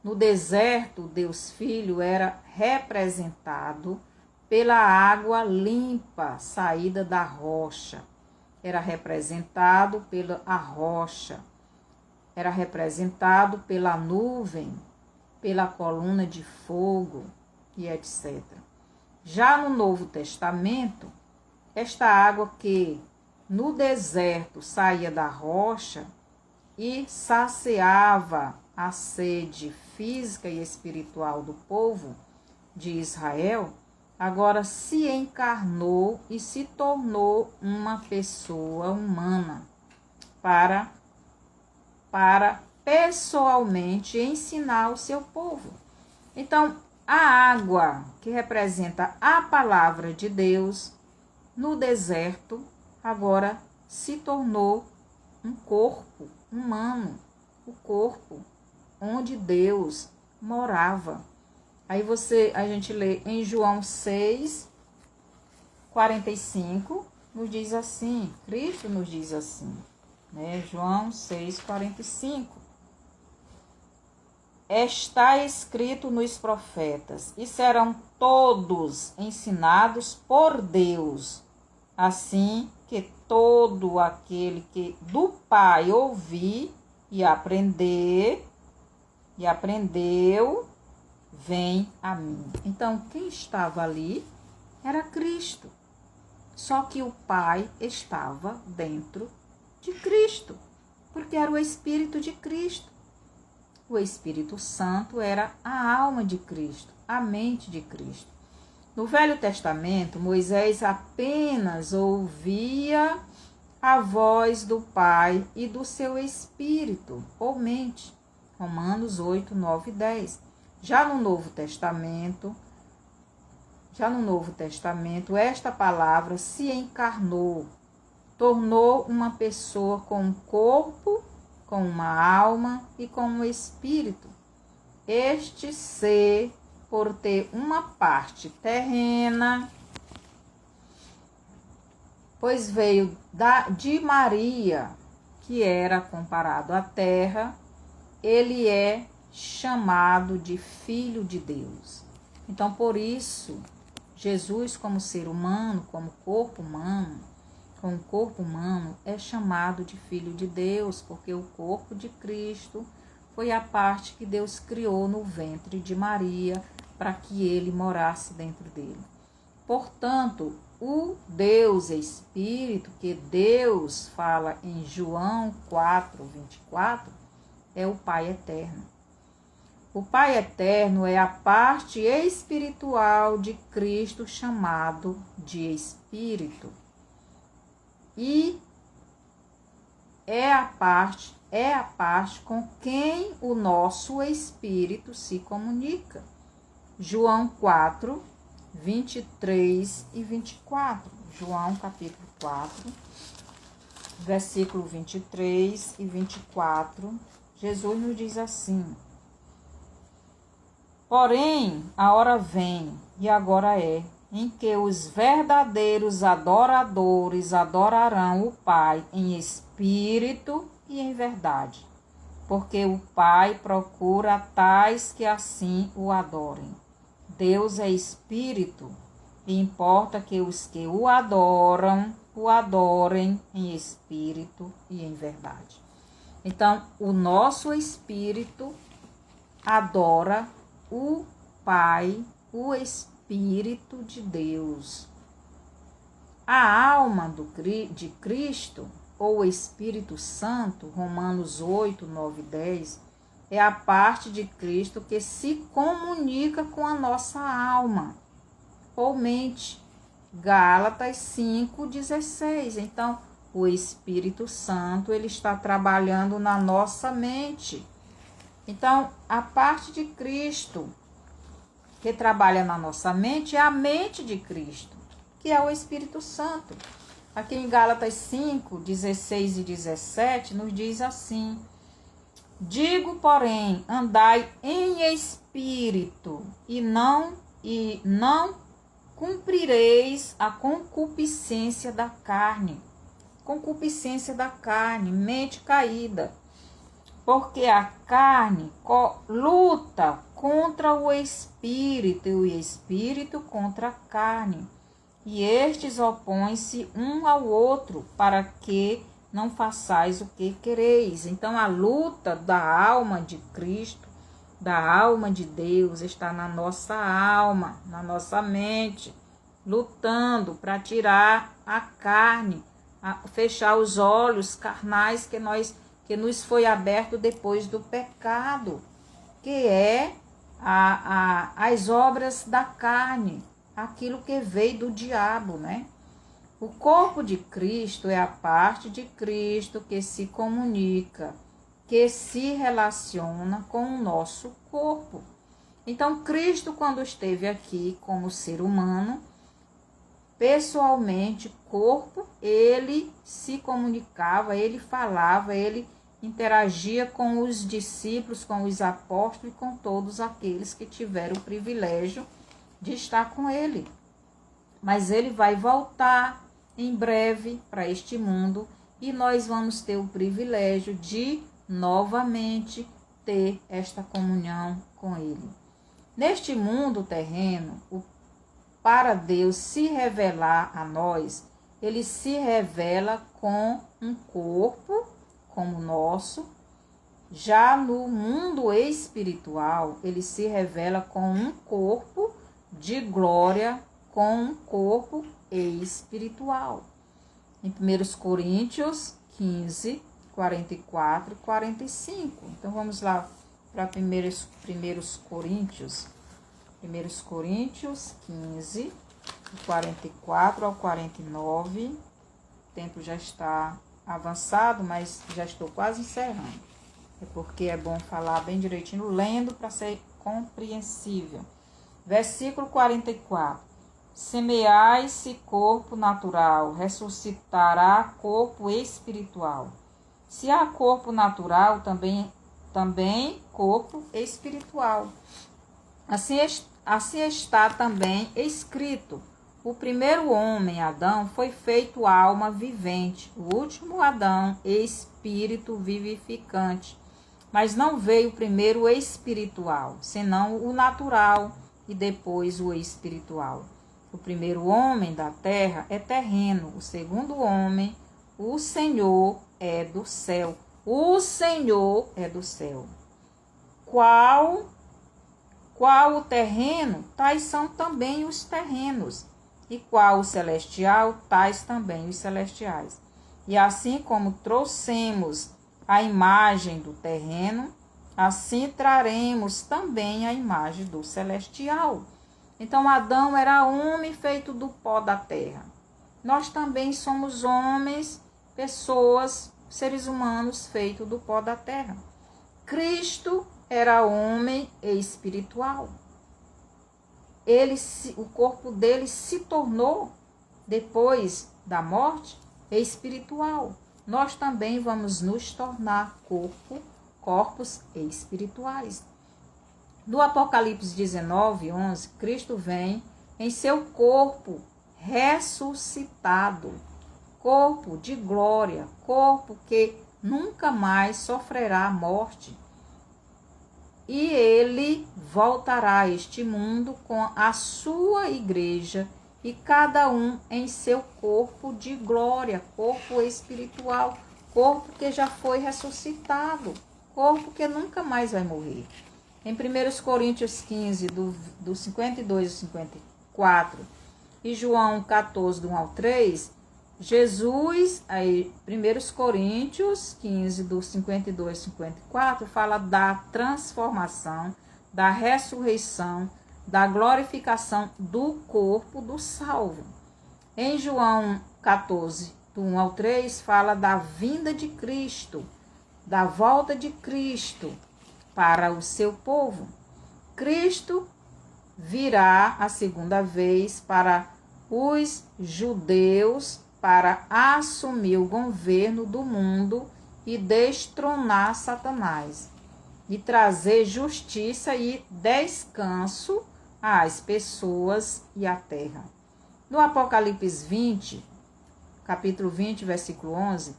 No deserto, Deus Filho era representado pela água limpa saída da rocha. Era representado pela rocha. Era representado pela nuvem, pela coluna de fogo e etc. Já no Novo Testamento, esta água que no deserto saía da rocha e saciava a sede física e espiritual do povo de Israel, agora se encarnou e se tornou uma pessoa humana para pessoalmente ensinar o seu povo. Então, a água, que representa a palavra de Deus, no deserto, agora se tornou um corpo humano, o corpo onde Deus morava. Aí a gente lê em João 6:45, nos diz assim, Cristo nos diz assim, né? João 6:45. Está escrito nos profetas, e serão todos ensinados por Deus, assim que todo aquele que do Pai ouvir e aprendeu, vem a mim. Então, quem estava ali era Cristo. Só que o Pai estava dentro de Cristo, porque era o Espírito de Cristo. O Espírito Santo era a alma de Cristo, a mente de Cristo. No Velho Testamento, Moisés apenas ouvia a voz do Pai e do seu Espírito, ou mente. Romanos 8, 9 e 10. Já no Novo Testamento, esta palavra se encarnou, tornou uma pessoa com um corpo, com uma alma e com um espírito. Este ser, por ter uma parte terrena, pois veio de Maria, que era comparado à terra, ele é chamado de Filho de Deus. Então, por isso, Jesus, como ser humano, como corpo humano, com o corpo humano, é chamado de Filho de Deus, porque o corpo de Cristo foi a parte que Deus criou no ventre de Maria para que ele morasse dentro dele. Portanto, o Deus Espírito, que Deus fala em João 4:24, é o Pai Eterno. O Pai Eterno é a parte espiritual de Cristo chamado de Espírito. E é a parte com quem o nosso espírito se comunica. João 4, 23 e 24. João capítulo 4, versículo 23 e 24. Jesus nos diz assim: porém, a hora vem, e agora é, em que os verdadeiros adoradores adorarão o Pai em espírito e em verdade, porque o Pai procura tais que assim o adorem. Deus é espírito, e importa que os que o adorem em espírito e em verdade. Então, o nosso espírito adora o Pai, o Espírito de Deus. A alma de Cristo, ou Espírito Santo, Romanos 8, 9 e 10, é a parte de Cristo que se comunica com a nossa alma, ou mente. Gálatas 5, 16. Então, o Espírito Santo, ele está trabalhando na nossa mente. Então, a parte de Cristo que trabalha na nossa mente é a mente de Cristo, que é o Espírito Santo. Aqui em Gálatas 5, 16 e 17, nos diz assim: digo, porém, andai em espírito, e não cumprireis a concupiscência da carne. Concupiscência da carne, mente caída. Porque a carne luta contra o espírito e o espírito contra a carne. E estes opõem-se um ao outro para que não façais o que quereis. Então a luta da alma de Cristo, da alma de Deus, está na nossa alma, na nossa mente, lutando para tirar a carne, fechar os olhos carnais que nos foi aberto depois do pecado, que é as obras da carne, aquilo que veio do diabo, né? O corpo de Cristo é a parte de Cristo que se comunica, que se relaciona com o nosso corpo. Então, Cristo, quando esteve aqui como ser humano, pessoalmente, corpo, ele se comunicava, ele falava, ele interagia com os discípulos, com os apóstolos e com todos aqueles que tiveram o privilégio de estar com ele. Mas ele vai voltar em breve para este mundo e nós vamos ter o privilégio de novamente ter esta comunhão com ele. Neste mundo terreno, para Deus se revelar a nós, ele se revela com um corpo como o nosso. Já no mundo espiritual, ele se revela com um corpo de glória, com um corpo espiritual. Em 1 Coríntios 15, 44 e 45. Então vamos lá para 1 Coríntios 15, 44 ao 49. O tempo já está avançado, mas já estou quase encerrando. É porque é bom falar bem direitinho, lendo para ser compreensível. Versículo 44. Semeai-se corpo natural, ressuscitará corpo espiritual. Se há corpo natural, também corpo espiritual. Assim está também escrito: o primeiro homem, Adão, foi feito alma vivente, o último Adão, espírito vivificante. Mas não veio primeiro o espiritual, senão o natural, e depois o espiritual. O primeiro homem da terra é terreno, o segundo homem, o Senhor, é do céu. O Senhor é do céu. Qual o terreno, tais são também os terrenos. E qual o celestial, tais também os celestiais. E assim como trouxemos a imagem do terreno, assim traremos também a imagem do celestial. Então, Adão era homem feito do pó da terra. Nós também somos homens, pessoas, seres humanos feitos do pó da terra. Cristo era homem espiritual. O corpo dele se tornou, depois da morte, espiritual. Nós também vamos nos tornar corpos espirituais. No Apocalipse 19, 11, Cristo vem em seu corpo ressuscitado, corpo de glória, corpo que nunca mais sofrerá a morte. E ele voltará a este mundo com a sua igreja e cada um em seu corpo de glória, corpo espiritual, corpo que já foi ressuscitado, corpo que nunca mais vai morrer. Em 1 Coríntios 15, do 52 ao 54, e João 14, do 1 ao 3, Jesus, aí 1 Coríntios 15, do 52 ao 54, fala da transformação, da ressurreição, da glorificação do corpo do salvo. Em João 14, do 1 ao 3, fala da vinda de Cristo, da volta de Cristo para o seu povo. Cristo virá a segunda vez para os judeus para assumir o governo do mundo e destronar Satanás e trazer justiça e descanso às pessoas e à terra. No Apocalipse 20, capítulo 20, versículo 11,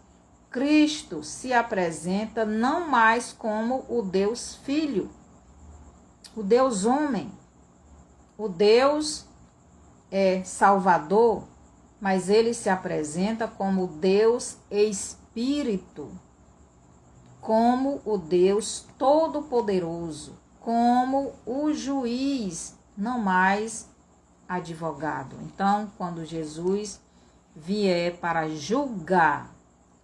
Cristo se apresenta não mais como o Deus Filho, o Deus Homem, o Deus Salvador, mas ele se apresenta como Deus Espírito, como o Deus Todo-Poderoso, como o juiz, não mais advogado. Então, quando Jesus vier para julgar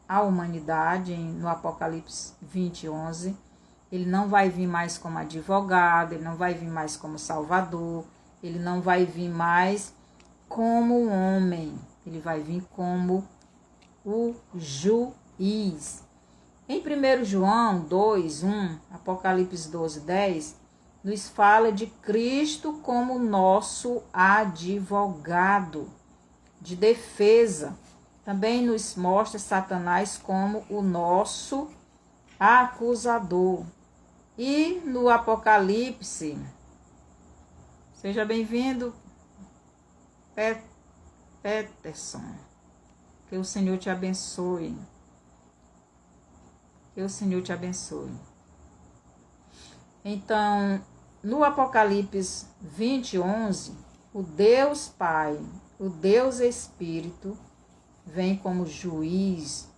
a humanidade, no Apocalipse 20, 11, ele não vai vir mais como advogado, ele não vai vir mais como salvador, ele não vai vir mais como um homem, ele vai vir como o juiz. Em 1 João 2, 1, Apocalipse 12, 10, nos fala de Cristo como nosso advogado de defesa. Também nos mostra Satanás como o nosso acusador. E no Apocalipse, seja bem-vindo, Peterson. Que o Senhor te abençoe. Que o Senhor te abençoe. Então, no Apocalipse 20, 11, o Deus Pai, o Deus Espírito, vem como juiz.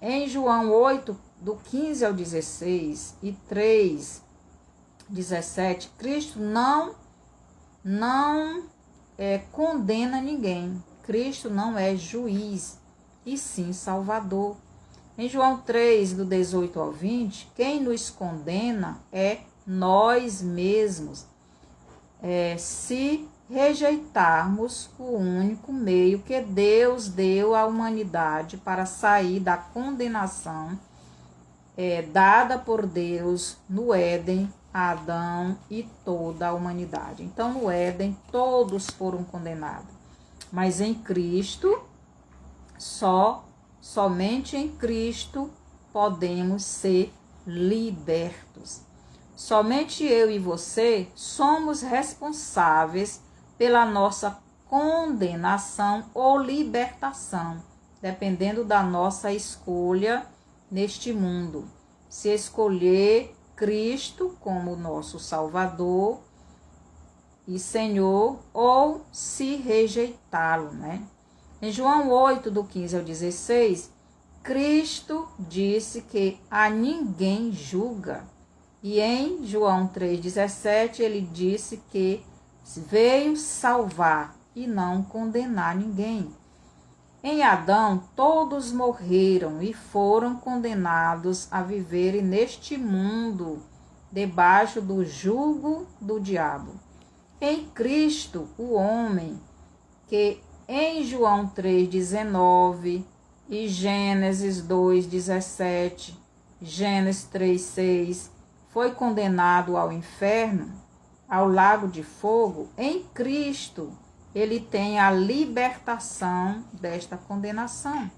Em João 8, do 15 ao 16 e 3, 17, Cristo não condena ninguém. Cristo não é juiz, e sim salvador. Em João 3, do 18 ao 20, quem nos condena é nós mesmos. Se rejeitarmos o único meio que Deus deu à humanidade para sair da condenação dada por Deus no Éden a Adão e toda a humanidade. Então, no Éden, todos foram condenados. Mas em Cristo, somente em Cristo podemos ser libertos. Somente eu e você somos responsáveis pela nossa condenação ou libertação, dependendo da nossa escolha neste mundo. Se escolher Cristo como nosso Salvador e Senhor, ou se rejeitá-lo, né? Em João 8, do 15 ao 16, Cristo disse que a ninguém julga. E em João 3,17, ele disse que veio salvar e não condenar ninguém. Em Adão, todos morreram e foram condenados a viverem neste mundo, debaixo do jugo do diabo. Em Cristo, o homem, que em João 3,19 e Gênesis 2,17, Gênesis 3,6, foi condenado ao inferno, ao lago de fogo, em Cristo ele tem a libertação desta condenação.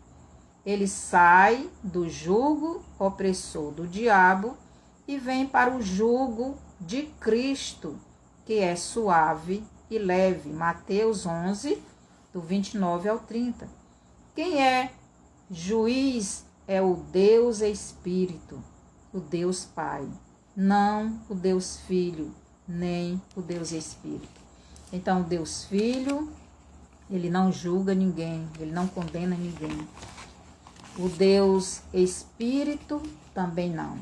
Ele sai do jugo opressor do diabo e vem para o jugo de Cristo, que é suave e leve. Mateus 11, do 29 ao 30. Quem é juiz é o Deus Espírito, o Deus Pai, não o Deus Filho, nem o Deus Espírito. Então, o Deus Filho, ele não julga ninguém, ele não condena ninguém. O Deus Espírito também não.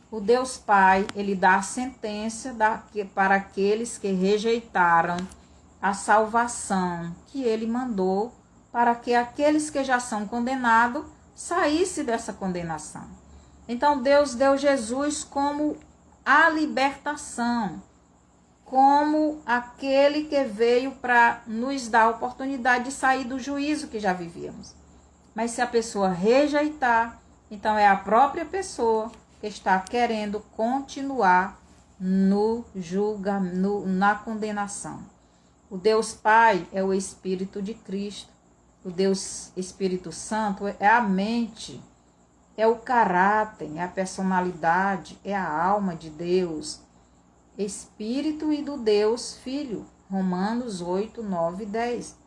O Deus Pai, ele dá a sentença para aqueles que rejeitaram a salvação que ele mandou, para que aqueles que já são condenados saíssem dessa condenação. Então, Deus deu Jesus como a libertação, como aquele que veio para nos dar a oportunidade de sair do juízo que já vivíamos. Mas se a pessoa rejeitar, então é a própria pessoa que está querendo continuar na condenação. O Deus Pai é o Espírito de Cristo. O Deus Espírito Santo é a mente, é o caráter, é a personalidade, é a alma de Deus, Espírito e do Deus Filho. Romanos 8, 9 e 10.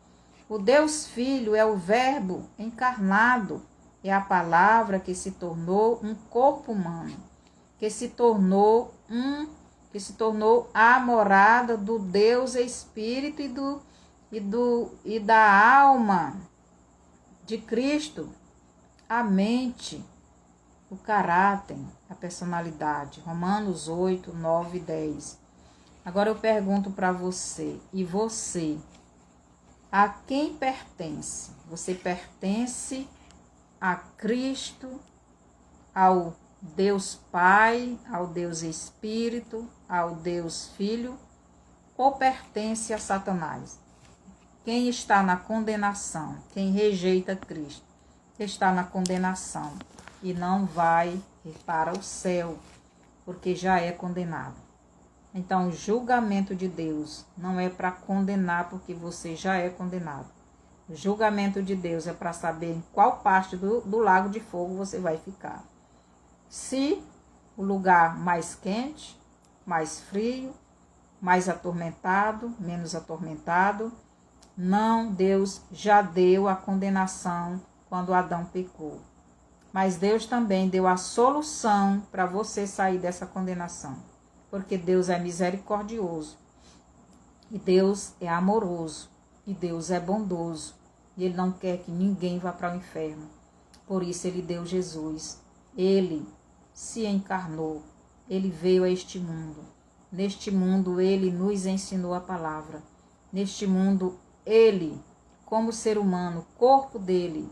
O Deus Filho é o Verbo encarnado, é a palavra que se tornou um corpo humano, que se tornou a morada do Deus Espírito e da alma de Cristo, a mente, o caráter, a personalidade. Romanos 8, 9 e 10. Agora eu pergunto para você, e você A quem pertence? Você pertence a Cristo, ao Deus Pai, ao Deus Espírito, ao Deus Filho, ou pertence a Satanás? Quem está na condenação, quem rejeita Cristo, está na condenação e não vai para o céu, porque já é condenado. Então, o julgamento de Deus não é para condenar, porque você já é condenado. O julgamento de Deus é para saber em qual parte do lago de fogo você vai ficar. Se o lugar mais quente, mais frio, mais atormentado, menos atormentado, não, Deus já deu a condenação quando Adão pecou. Mas Deus também deu a solução para você sair dessa condenação. Porque Deus é misericordioso. E Deus é amoroso. E Deus é bondoso. E Ele não quer que ninguém vá para o inferno. Por isso Ele deu Jesus. Ele se encarnou. Ele veio a este mundo. Neste mundo Ele nos ensinou a palavra. Neste mundo Ele, como ser humano, o corpo dele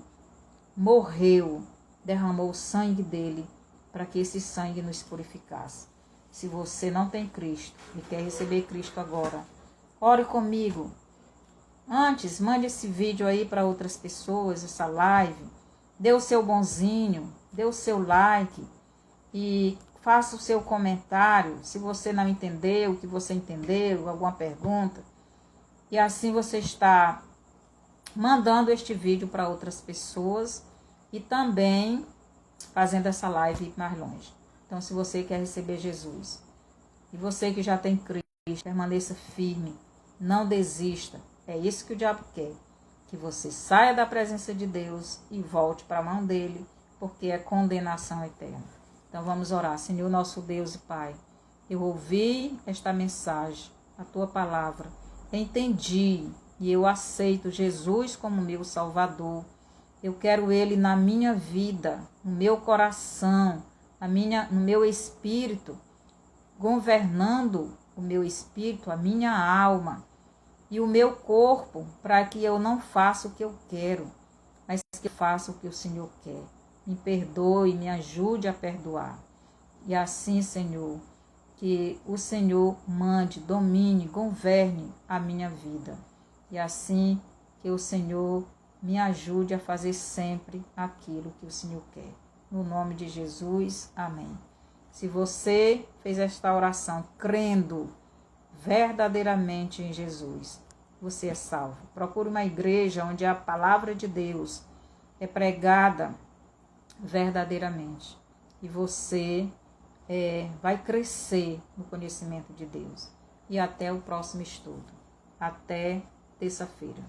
morreu, derramou o sangue dele para que esse sangue nos purificasse. Se você não tem Cristo e quer receber Cristo agora, ore comigo. Antes, mande esse vídeo aí para outras pessoas, essa live. Dê o seu bonzinho, dê o seu like e faça o seu comentário. Se você não entendeu, o que você entendeu, alguma pergunta. E assim você está mandando este vídeo para outras pessoas e também fazendo essa live ir mais longe. Então, se você quer receber Jesus e você que já tem Cristo, permaneça firme, não desista. É isso que o diabo quer, que você saia da presença de Deus e volte para a mão dele, porque é condenação eterna. Então, vamos orar. Senhor, nosso Deus e Pai, eu ouvi esta mensagem, a tua palavra, entendi e eu aceito Jesus como meu Salvador. Eu quero Ele na minha vida, no meu coração, no meu espírito, governando o meu espírito, a minha alma e o meu corpo, para que eu não faça o que eu quero, mas que eu faça o que o Senhor quer. Me perdoe, me ajude a perdoar. E assim, Senhor, que o Senhor mande, domine, governe a minha vida. E assim que o Senhor me ajude a fazer sempre aquilo que o Senhor quer. No nome de Jesus, amém. Se você fez esta oração crendo verdadeiramente em Jesus, você é salvo. Procure uma igreja onde a palavra de Deus é pregada verdadeiramente. E você vai crescer no conhecimento de Deus. E até o próximo estudo. Até terça-feira.